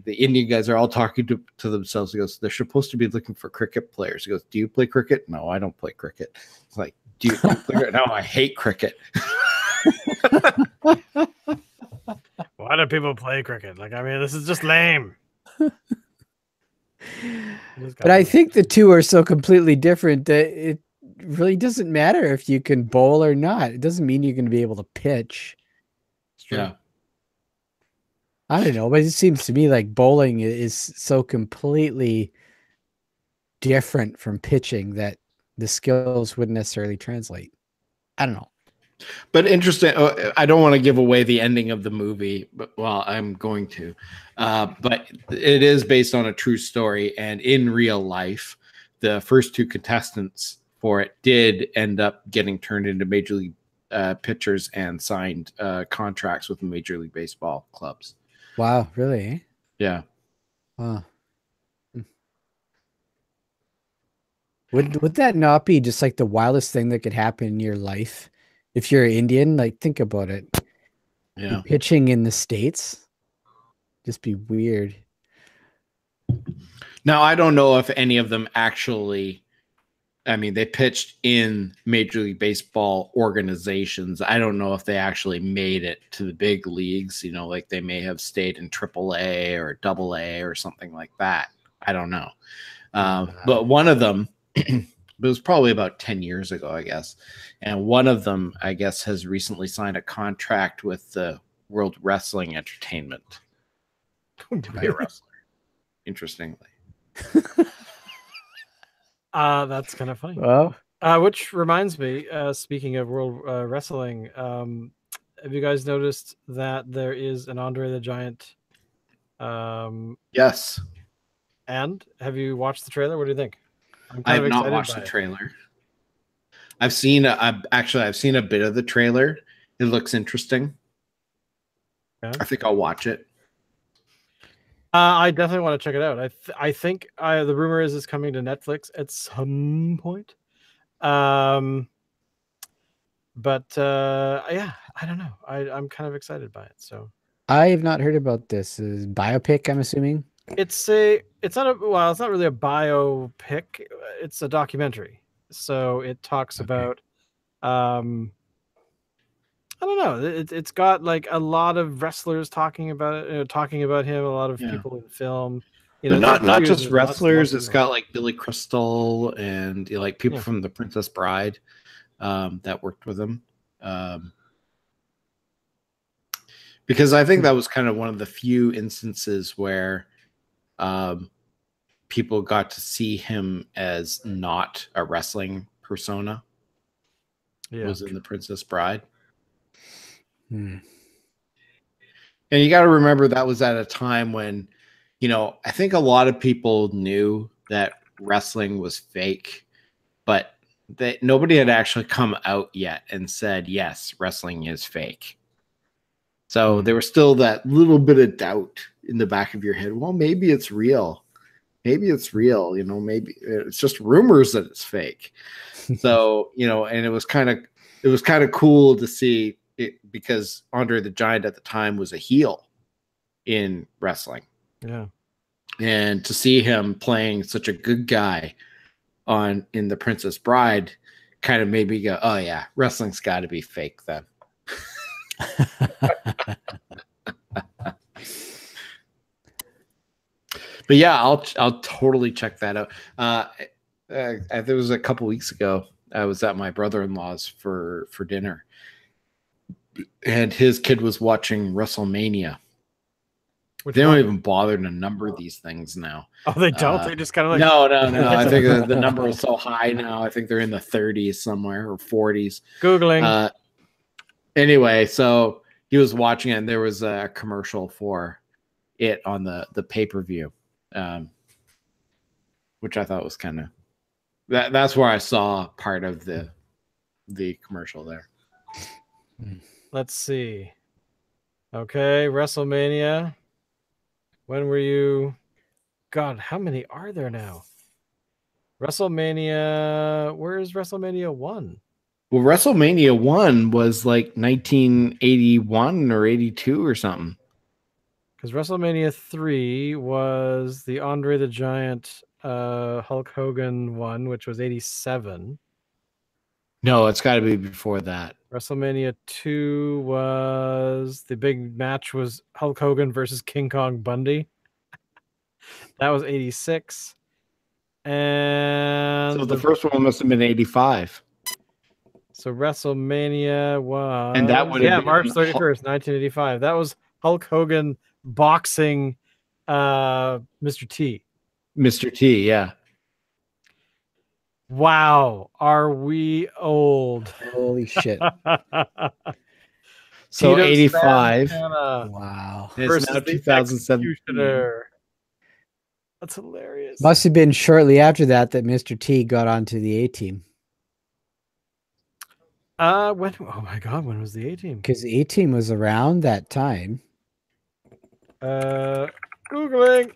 Indian guys are all talking to themselves. He goes, they're supposed to be looking for cricket players. He goes, do you play cricket? No, I don't play cricket. It's like, do you play cricket? No, I hate cricket. Why do people play cricket? Like, I mean, this is just lame. But I think the two are so completely different that it really doesn't matter if you can bowl or not. It doesn't mean you're going to be able to pitch. Yeah. I don't know, but it seems to me like bowling is so completely different from pitching that the skills wouldn't necessarily translate. I don't know. But interesting. I don't want to give away the ending of the movie, but I'm going to. But it is based on a true story, and in real life, the first two contestants for it did end up getting turned into Major League pitchers and signed contracts with Major League Baseball clubs. Wow, really? Yeah. Huh. Would that not be just like the wildest thing that could happen in your life? If you're Indian, like think about it. Yeah. You're pitching in the States. Just be weird. Now, I don't know if any of them actually, they pitched in Major League Baseball organizations. I don't know if they actually made it to the big leagues, like they may have stayed in AAA or AA or something like that. I don't know. But one of them, it was probably about 10 years ago, I guess. And one of them, I guess, has recently signed a contract with the World Wrestling Entertainment to be a wrestler. Interestingly. That's kind of funny. Well, Which reminds me, speaking of World Wrestling, have you guys noticed that there is an Andre the Giant? Yes. And have you watched the trailer? What do you think? I'm I kind have of not excited watched by the it. trailer. I've seen a bit of the trailer. It looks interesting. Yeah. I think I'll watch it. I definitely want to check it out. I think the rumor is it's coming to Netflix at some point. But yeah, I don't know. I'm kind of excited by it. So I have not heard about this. Is biopic, I'm assuming. it's not really a biopic. It's a documentary. So it talks about I don't know. It's got like a lot of wrestlers talking about it, talking about him. A lot of people in film. But not just wrestlers. It's It's got like Billy Crystal and like people from The Princess Bride that worked with him. Because I think that was kind of one of the few instances where people got to see him as not a wrestling persona. Was in The Princess Bride. And you got to remember that was at a time when, I think a lot of people knew that wrestling was fake, but nobody had actually come out yet and said, yes, wrestling is fake. So there was still that little bit of doubt in the back of your head. Well, maybe it's real. Maybe it's real. Maybe it's just rumors that it's fake. So, and it was kind of cool to see it because Andre the Giant at the time was a heel in wrestling. Yeah. And to see him playing such a good guy in The Princess Bride kind of made me go, oh yeah, wrestling's got to be fake then. But yeah, I'll totally check that out. There was a couple weeks ago, I was at my brother-in-law's for dinner, and his kid was watching WrestleMania. They don't even bother to number these things now. Oh, they don't? They just kind of like... No. I think the number is so high now. I think they're in the 30s somewhere or 40s. Googling. Anyway, so he was watching it, and there was a commercial for it on the pay-per-view, which I thought was kind of... That's where I saw part of the commercial there. Let's see. Okay, WrestleMania. When were you? God, how many are there now? WrestleMania. Where is WrestleMania 1? Well, WrestleMania 1 was like 1981 or 82 or something. Because WrestleMania 3 was the Andre the Giant Hulk Hogan one, which was 87. No, it's got to be before that. WrestleMania 2 was the big match was Hulk Hogan versus King Kong Bundy. That was 86. And so the first one must have been 85. So WrestleMania was... And that would have been March 31st, 1985. That was Hulk Hogan boxing Mr. T. Mr. T, yeah. Wow, are we old? Holy shit. So 85. Wow. It's now 2007. That's hilarious. Must have been shortly after that Mr. T got onto the A-Team. Oh my God, when was the A-Team? Because the A-Team was around that time. Googling.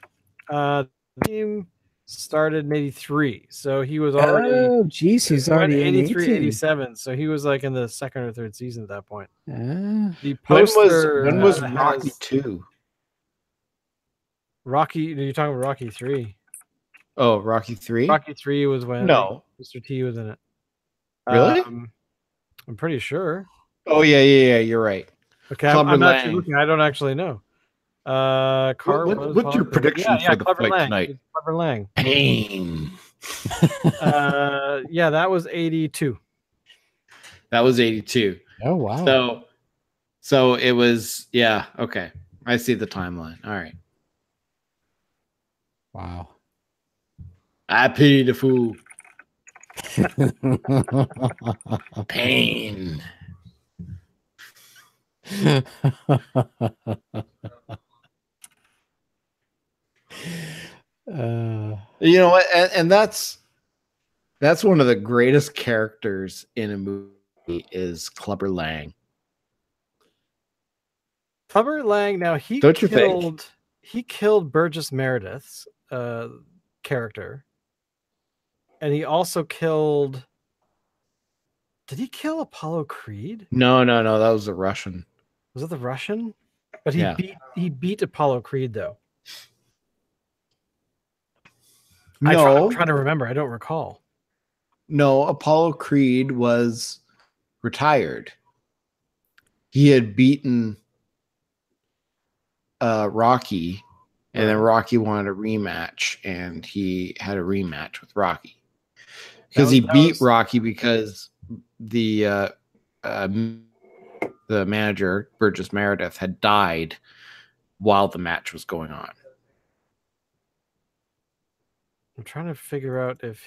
The team started in 83. So he was already... Oh, geez, he's already in 83, 87. So he was like in the second or third season at that point. The poster, when was Rocky 2? Rocky, you're talking about Rocky 3. Oh, Rocky 3? Rocky 3 was when Mr. T was in it. Really? I'm pretty sure. Oh, yeah, you're right. Okay, I'm actually looking. I don't actually know. What's your prediction for the fight tonight? Clever Lang. Pain. Yeah, that was 82. That was 82. Oh, wow. So it was, yeah, okay. I see the timeline. All right. Wow. I pity the fool. Pain. You know what? And that's one of the greatest characters in a movie is Clubber Lang. Clubber Lang. Now Don't you think? He killed Burgess Meredith's character, and he also killed. Did he kill Apollo Creed? No. That was a Russian. Was it the Russian? But Yeah. he beat Apollo Creed though. No, I'm trying to remember. I don't recall. no. Apollo Creed was retired. He had beaten Rocky, and then Rocky wanted a rematch, and he had a rematch with Rocky because he beat Rocky because the manager Burgess Meredith had died while the match was going on. I'm trying to figure out if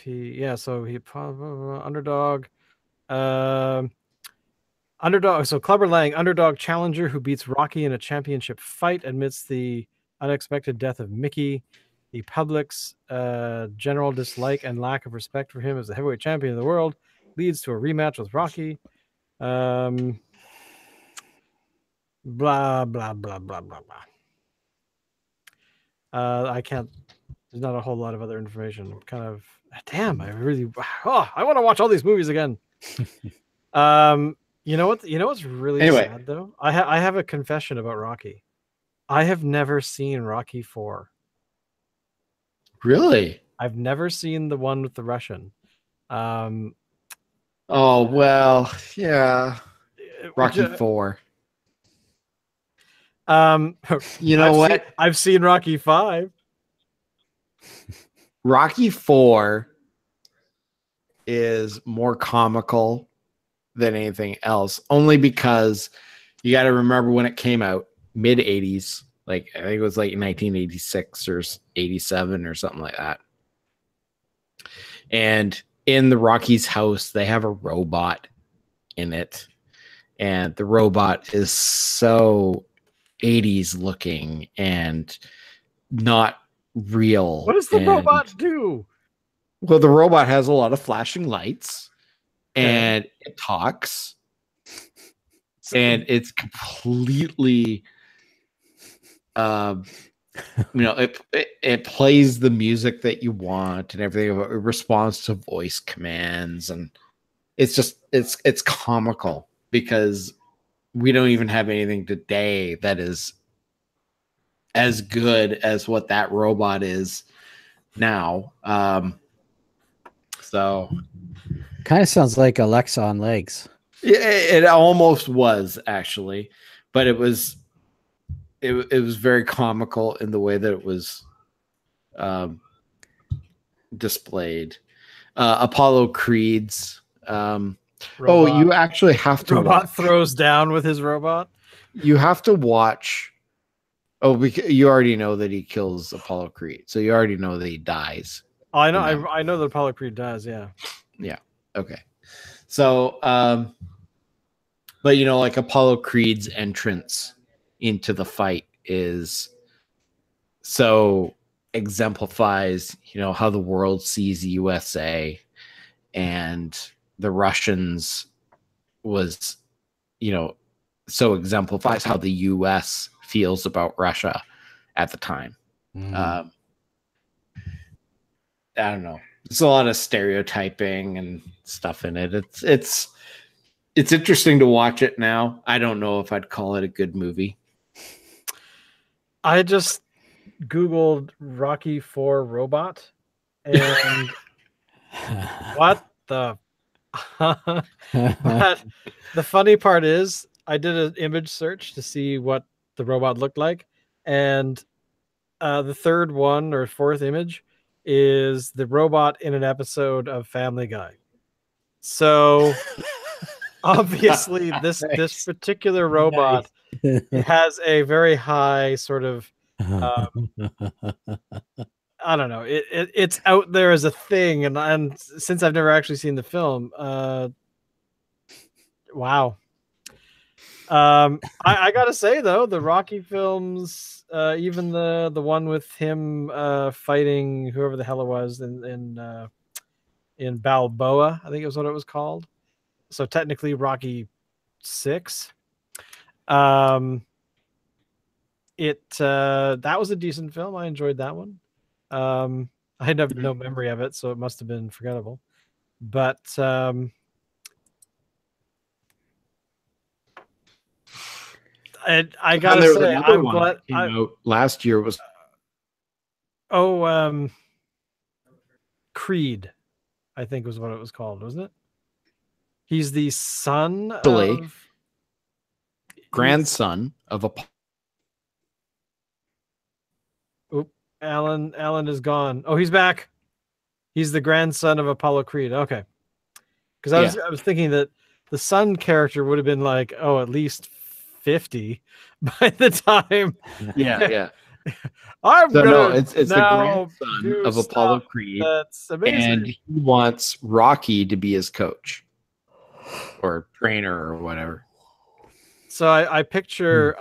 so he underdog. Underdog. So Clubber Lang, underdog challenger who beats Rocky in a championship fight amidst the unexpected death of Mickey. The public's general dislike and lack of respect for him as the heavyweight champion of the world leads to a rematch with Rocky. Blah blah blah blah blah blah. I can't. There's not a whole lot of other information. Kind of. Damn, I really. Oh, I want to watch all these movies again. You know what? You know what's really sad though? I have a confession about Rocky. I have never seen Rocky 4. Really? I've never seen the one with the Russian. Oh well, yeah. Rocky 4. You know what? I've seen Rocky 5. Rocky 4 is more comical than anything else, only because you got to remember when it came out, mid 80s, like I think it was like 1986 or 87 or something like that. And in the Rocky's house, they have a robot in it, and the robot is so 80s looking and not real. What does the robot do? Well, the robot has a lot of flashing lights, and it talks, and it's completely it plays the music that you want and everything. It responds to voice commands, and it's comical because we don't even have anything today that is as good as what that robot is now. So kind of sounds like Alexa on legs. It almost was, actually, but it was very comical in the way that it was displayed. Apollo Creed's you actually have to robot throws down with his robot. You have to watch. Because you already know that he kills Apollo Creed, so you already know that he dies. Oh, I know. I know that Apollo Creed dies. Yeah. Yeah. Okay. So, but you know, like Apollo Creed's entrance into the fight is so exemplifies, you know, how the world sees the USA, and the Russians was, you know, so exemplifies how the US feels about Russia at the time. I don't know. There's a lot of stereotyping and stuff in it. It's interesting to watch it now. I don't know if I'd call it a good movie. I just Googled Rocky 4 robot, and what the? But the funny part is, I did an image search to see what the robot looked like, and the third one or fourth image is the robot in an episode of Family Guy. So obviously this particular robot has a very high sort of I don't know. It's out there as a thing, and since I've never actually seen the film, wow. I gotta say though, the Rocky films, even the one with him fighting whoever the hell it was in Balboa, I think it was what it was called. So technically Rocky 6. That was a decent film. I enjoyed that one. I had no memory of it, so it must have been forgettable. But I gotta say, I'm glad. Came out last year was Creed, I think was what it was called, wasn't it? He's the son grandson of a. Alan is gone. Oh, he's back. He's the grandson of Apollo Creed. Okay, because I was thinking that the son character would have been like, at least 50 by the time. Yeah. It's the grandson of Apollo Creed. That's amazing. And he wants Rocky to be his coach or trainer or whatever. So I picture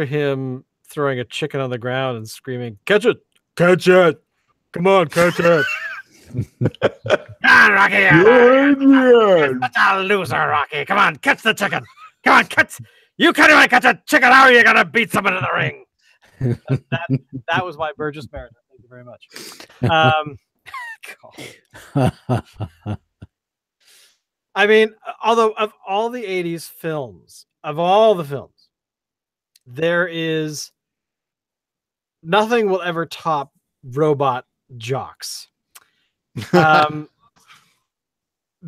him throwing a chicken on the ground and screaming, "Catch it! Catch it! Come on, catch it!" Rocky, you're such a loser, Rocky. Come on, catch the chicken. Come on, catch. You can't even catch a chicken. How are you gonna beat someone in the ring? That was my Burgess Meredith. Thank you very much. I mean, although of all the 80s films, there is nothing will ever top Robot Jocks.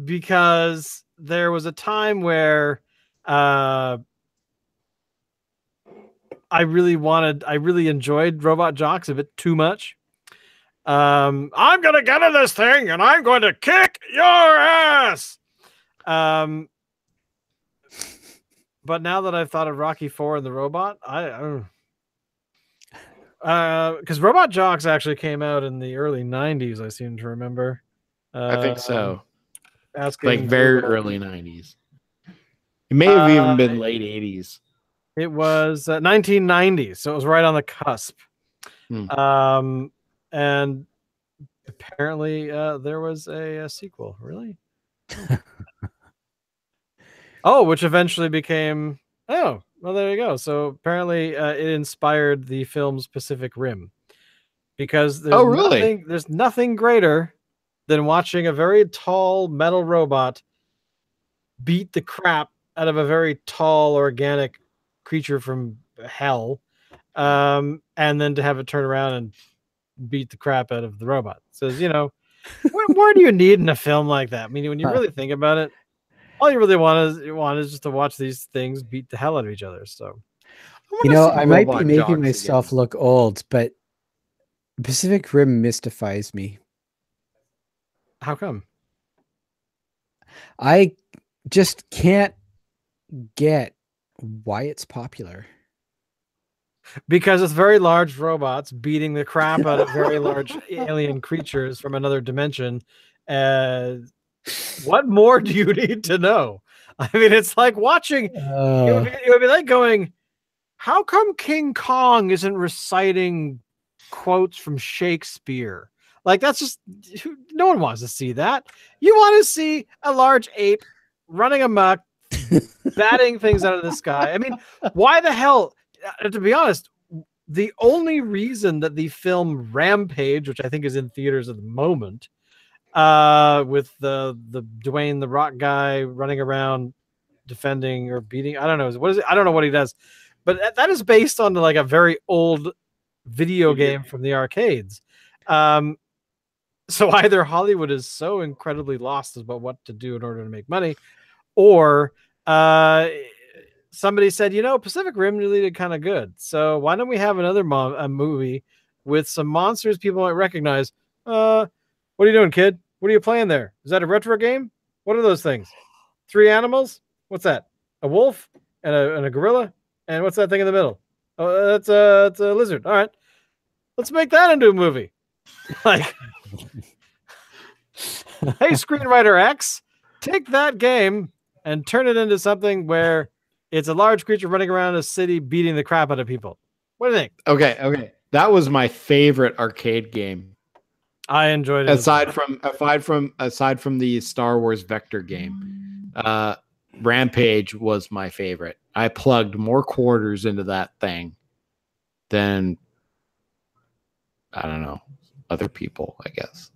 Because there was a time where I really enjoyed Robot Jocks a bit too much. I'm gonna get in this thing and I'm going to kick your ass. But now that I've thought of Rocky 4 and the robot, because Robot Jocks actually came out in the early 90s, I seem to remember. I think so. Asking very early 90s. It may have even been late 80s. It was 1990, so it was right on the cusp. And apparently there was a sequel. Really? Which eventually became... Oh, well, there you go. So apparently it inspired the film's Pacific Rim. Because there's nothing greater than watching a very tall metal robot beat the crap out of a very tall organic creature from hell, and then to have it turn around and beat the crap out of the robot. So, what more do you need in a film like that? I mean, when you really think about it, all you really want is just to watch these things beat the hell out of each other. So, I might be making myself look old, but Pacific Rim mystifies me. How come? I just can't get why it's popular. Because it's very large robots beating the crap out of very large alien creatures from another dimension. What more do you need to know? I mean, it's like watching. It would be like going, how come King Kong isn't reciting quotes from Shakespeare? Like, that's just, no one wants to see that. You want to see a large ape running amok, batting things out of the sky. I mean, why the hell? To be honest, the only reason that the film Rampage, which I think is in theaters at the moment, with the Dwayne the Rock guy running around defending or beating, I don't know, what is it? I don't know what he does, but that is based on like a very old video game from the arcades. So either Hollywood is so incredibly lost about what to do in order to make money, or somebody said, Pacific Rim really did kind of good. So why don't we have another movie with some monsters people might recognize? What are you doing, kid? What are you playing there? Is that a retro game? What are those things? 3 animals? What's that? A wolf and a gorilla? And what's that thing in the middle? Oh, it's a lizard. All right. Let's make that into a movie. Like, hey, screenwriter X, take that game and turn it into something where it's a large creature running around a city beating the crap out of people. What do you think? Okay. That was my favorite arcade game. I enjoyed it. Aside from the Star Wars Vector game, Rampage was my favorite. I plugged more quarters into that thing than, I don't know, other people, I guess.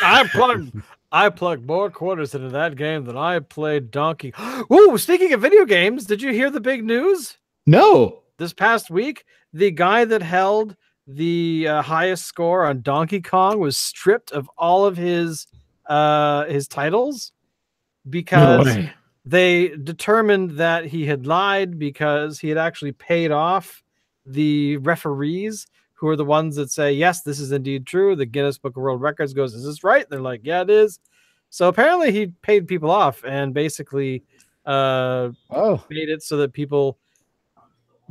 I plugged more quarters into that game than I played Donkey. Ooh, speaking of video games, did you hear the big news? No. This past week, the guy that held the highest score on Donkey Kong was stripped of all of his titles because they determined that he had lied because he had actually paid off the referees who are the ones that say, yes, this is indeed true. The Guinness Book of World Records goes, is this right? They're like, yeah, it is. So apparently he paid people off and basically made it so that people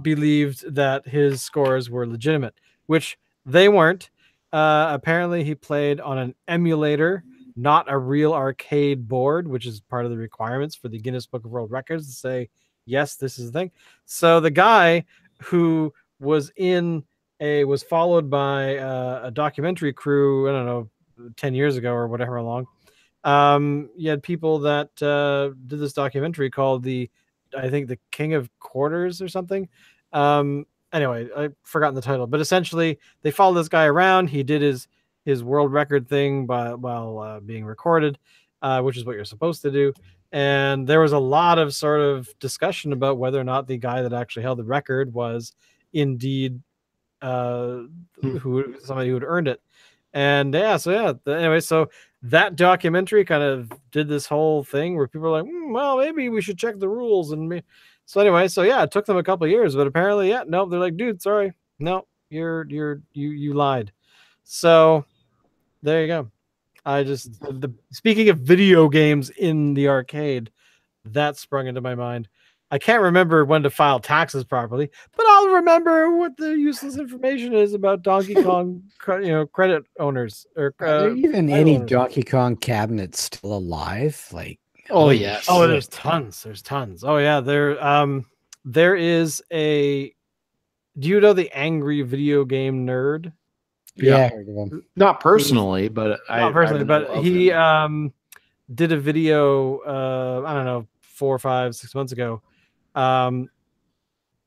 believed that his scores were legitimate, which they weren't. Apparently he played on an emulator, not a real arcade board, which is part of the requirements for the Guinness Book of World Records to say, yes, this is the thing. So the guy who was followed by a documentary crew, I don't know, 10 years ago or whatever long. You had people that did this documentary called I think the King of Quarters or something. Anyway, I've forgotten the title, but essentially they followed this guy around. He did his world record thing while being recorded, which is what you're supposed to do. And there was a lot of sort of discussion about whether or not the guy that actually held the record was indeed somebody who had earned it. And anyway, so that documentary kind of did this whole thing where people are like, well, maybe we should check the rules. So anyway, it took them a couple of years, but apparently, no, they're like, dude, sorry, no, you lied. So there you go. Speaking of video games in the arcade, that sprung into my mind. I can't remember when to file taxes properly, but I'll remember what the useless information is about Donkey Kong, credit owners. Are there even any owners. Donkey Kong cabinets still alive? Like, yes. Oh, there's tons. There's tons. Oh yeah, there is a. Do you know the Angry Video Game Nerd? Yeah, I heard of him. Not personally, but he did a video. I don't know, 4, 5, 6 months ago.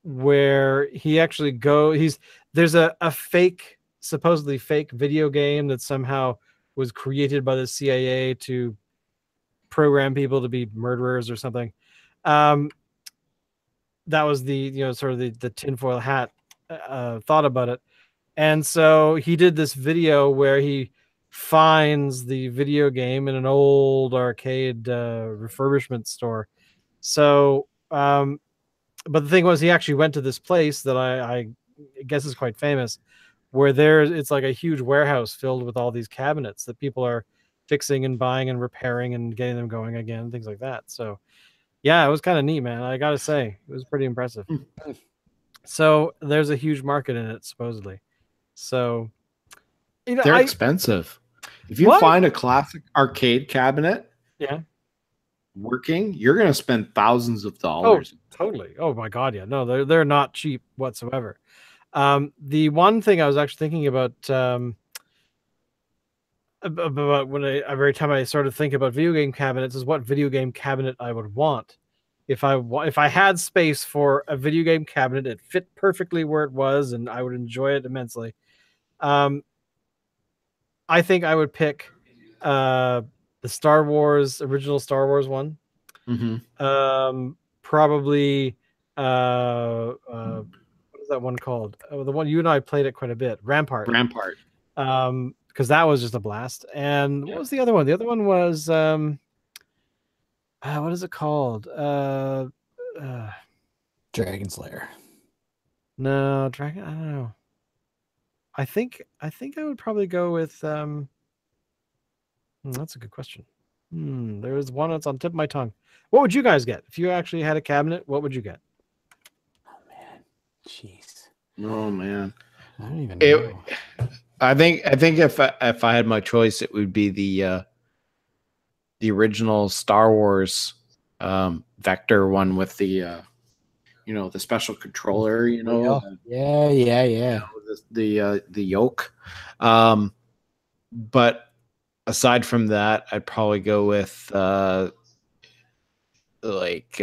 Where he actually there's a supposedly fake video game that somehow was created by the CIA to program people to be murderers or something. That was the sort of the tinfoil hat thought about it. And so he did this video where he finds the video game in an old arcade refurbishment store. So but the thing was, he actually went to this place that I guess is quite famous, where it's like a huge warehouse filled with all these cabinets that people are fixing and buying and repairing and getting them going again, things like that. So yeah, it was kind of neat, man. I gotta say, it was pretty impressive. So there's a huge market in it, supposedly. So they're expensive. If you find a classic arcade cabinet, working, you're going to spend thousands of dollars. Oh, totally. Oh my God. Yeah, no, they're not cheap whatsoever. The one thing I was actually thinking about when every time I sort of think about video game cabinets is what video game cabinet I would want. If I had space for a video game cabinet, it fit perfectly where it was, and I would enjoy it immensely. I think I would pick the original Star Wars one. Mm-hmm. Probably what is that one called? The one you and I played it quite a bit, Rampart. Because that was just a blast. And what was the other one? The other one was what is it called? Dragon's Lair. No, Dragon. I don't know. I think I would probably go with. That's a good question. There was one that's on the tip of my tongue. What would you guys get if you actually had a cabinet? What would you get? Oh man, jeez, Oh man. I don't even It- know. I think if I had my choice, it would be the original Star Wars Vector one with the the special controller, Yeah. the yoke. But aside from that, I'd probably go with like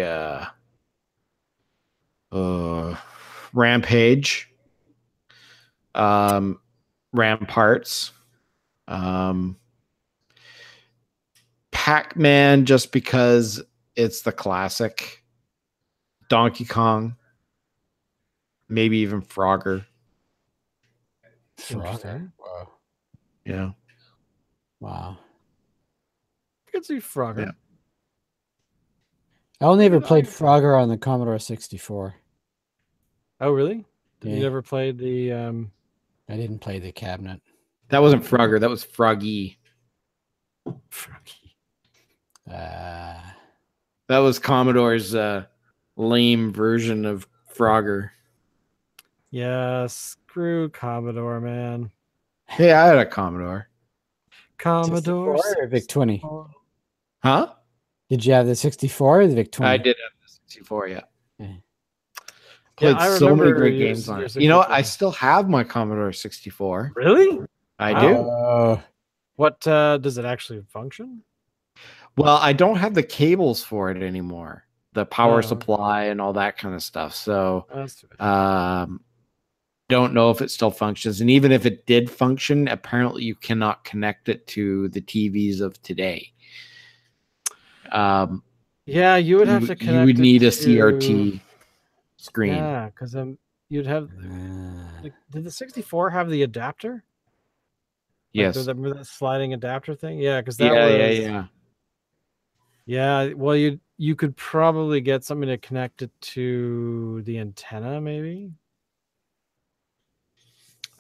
Rampage, Ramparts, Pac-Man, just because it's the classic. Donkey Kong, maybe even Frogger. Interesting. Wow. Yeah. Wow. I could see Frogger. Yeah. I only ever played Frogger on the Commodore 64. Oh, really? Yeah. You never played the I didn't play the cabinet. That wasn't Frogger, that was Froggy. Froggy? Uh, That was Commodore's lame version of Frogger. Yeah, screw Commodore, man. Hey, I had a Commodore. Commodore 64 or VIC 20? Huh? Did you have the 64 or the VIC 20? I did have the 64, yeah. Yeah. Played I so many remember great your- games on your it. You know what? 64. I still have my Commodore 64. Really? I Wow. do. Oh, What does it actually function? Well, I don't have the cables for it anymore. The power Oh. supply and all that kind of stuff. So That's too bad. don't know if it still functions. And even if it did function, apparently you cannot connect it to the TVs of today. Yeah, you would have to you connect. would need it a to- CRT screen. Yeah, because you'd have. Like, did the 64 have the adapter? Like, Yes. remember that sliding adapter thing? Yeah, because that Yeah, was. Yeah, well, you could probably get something to connect it to the antenna, maybe.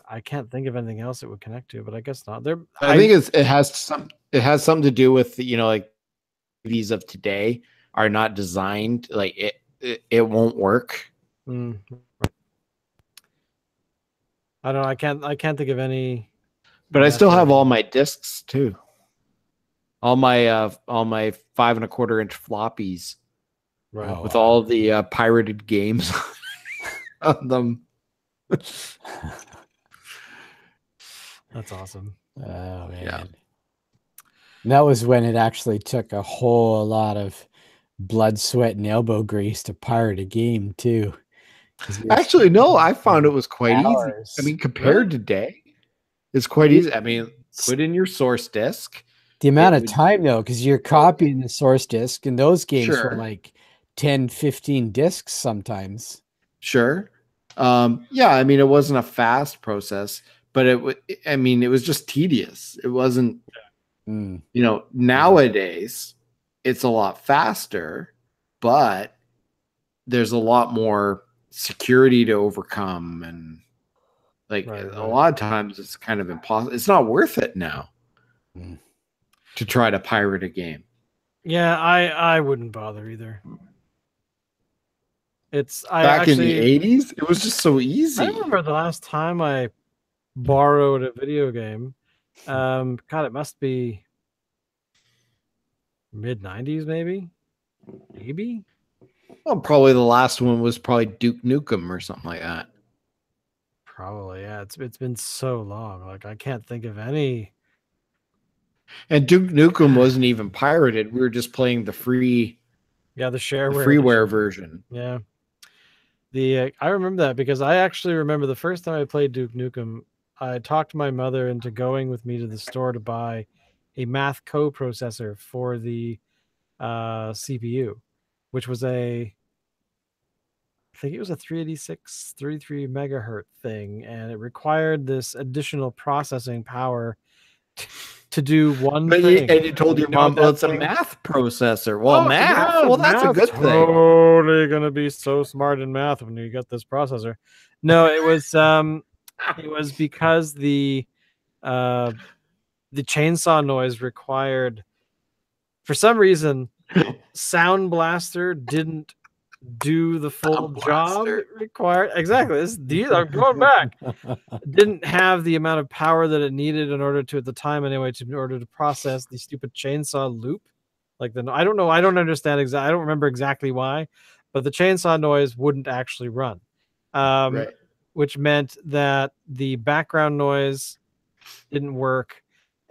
I can't think of anything else it would connect to, but I guess not. I think it has something to do with like TVs of today are not designed like it won't work. I don't know. I can't think of any. But I still have method. all my discs too. All my 5 1/4 inch floppies Right. Oh, with wow. all the pirated games on them. That's awesome. Oh man. Yeah. And that was when it actually took a whole lot of blood, sweat, and elbow grease to pirate a game too. 'Cause you're Actually, no, I found it was quite hours. easy. I mean, compared to today, it's quite easy. I mean, put in your source disk. the amount it of would- time though, because you're copying the source disk, and those games were Sure. like 10, 15 discs sometimes. Sure. Yeah, I mean, it wasn't a fast process, but it was just tedious. It wasn't, Mm. nowadays it's a lot faster, but there's a lot more security to overcome. And like Right, a right. lot of times it's kind of impossible. It's not worth it now Mm. to try to pirate a game. Yeah, I wouldn't bother either. Back in the 80s, it was just so easy. I remember the last time I borrowed a video game. God, it must be mid 90s, maybe. Well, probably the last one was probably Duke Nukem or something like that. Probably, yeah. It's been so long. Like I can't think of any. And Duke Nukem wasn't even pirated. We were just playing the Yeah, the shareware. freeware edition. version. Yeah. I remember that because I actually remember the first time I played Duke Nukem, I talked my mother into going with me to the store to buy a math coprocessor for the CPU, which was I think it was a 386, 33 megahertz thing, and it required this additional processing power to do one But thing. you told your You know mom, what well, that it's a thing- math processor. Well, Oh, math. Well, that's a math's good thing. Totally gonna be so smart in math when you get this processor. No, it was because the chainsaw noise required For some reason, Sound Blaster didn't do the full Sound job Blaster? it required. Exactly. I'm going back. Didn't have the amount of power that it needed in order to, at the time anyway, in order to process the stupid chainsaw loop. Like I don't know. I don't understand exactly. I don't remember exactly why, but the chainsaw noise wouldn't actually run. Right. Which meant that the background noise didn't work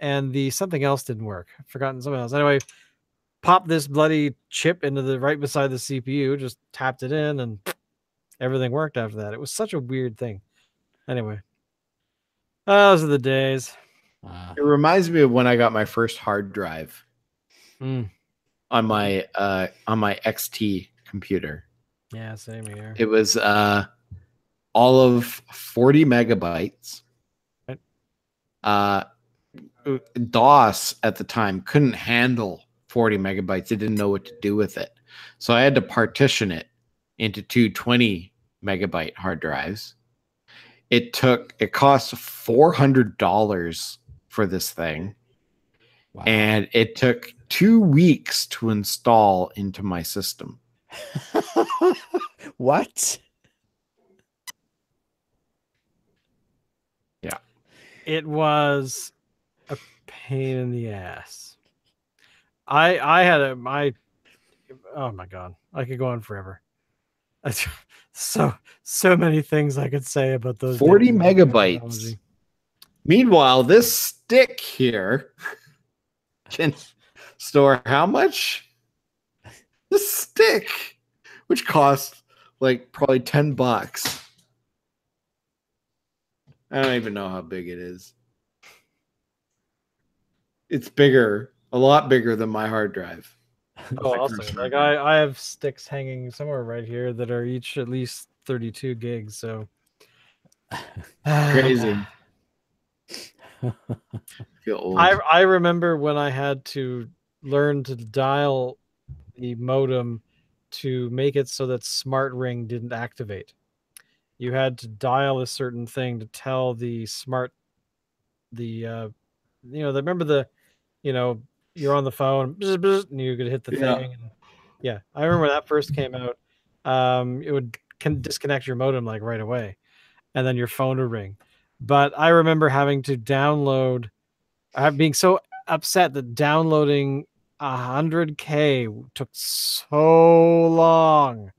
and the something else didn't work. I've forgotten something else. Anyway, popped this bloody chip into the right beside the CPU, just tapped it in and everything worked after that. It was such a weird thing. Anyway, those are the days. It reminds me of when I got my first hard drive Mm. on my XT computer. Yeah, same here. It was all of 40 megabytes. Right. DOS at the time couldn't handle 40 megabytes. It didn't know what to do with it. So I had to partition it into two 20 megabyte hard drives. It cost $400 for this thing. Wow. And it took 2 weeks to install into my system. What? Yeah. It was a pain in the ass. I had oh my God, I could go on forever. So many things I could say about those 40 days of megabytes. technology. Meanwhile, this stick here can store how much? This stick, which costs like probably $10. I don't even know how big it is. It's bigger, a lot bigger than my hard drive. Oh, My also, first like hard drive. I have sticks hanging somewhere right here that are each at least 32 gigs. So Crazy. I feel old. I remember when I had to learn to dial the modem to make it so that Smart Ring didn't activate. You had to dial a certain thing to tell the remember the, you're on the phone bzz, bzz, and you could hit the Yeah. thing. And, yeah, I remember when that first came out. It would disconnect your modem like right away, and then your phone would ring. But I remember having to being so upset that downloading 100K took so long.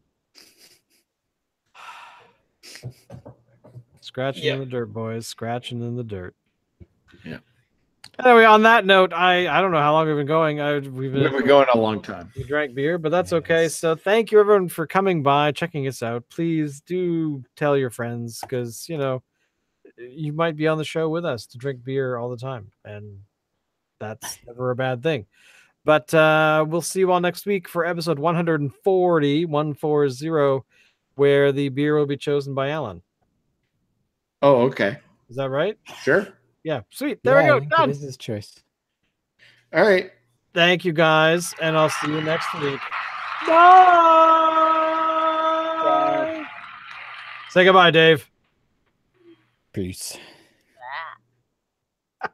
Scratching in the dirt, boys. Scratching in the dirt. Yeah. Anyway, on that note, I don't know how long we've been going. We've been going a long time. We drank beer, but that's okay. So thank you everyone for coming by, checking us out. Please do tell your friends because you might be on the show with us to drink beer all the time, and that's never a bad thing. But we'll see you all next week for episode 140, where the beer will be chosen by Alan. Oh, okay. Is that right? Sure. Yeah, sweet. There we I go. think Done. it is his choice. All right. Thank you guys, and I'll see you next week. Bye. Say goodbye, Dave. Peace. Bah.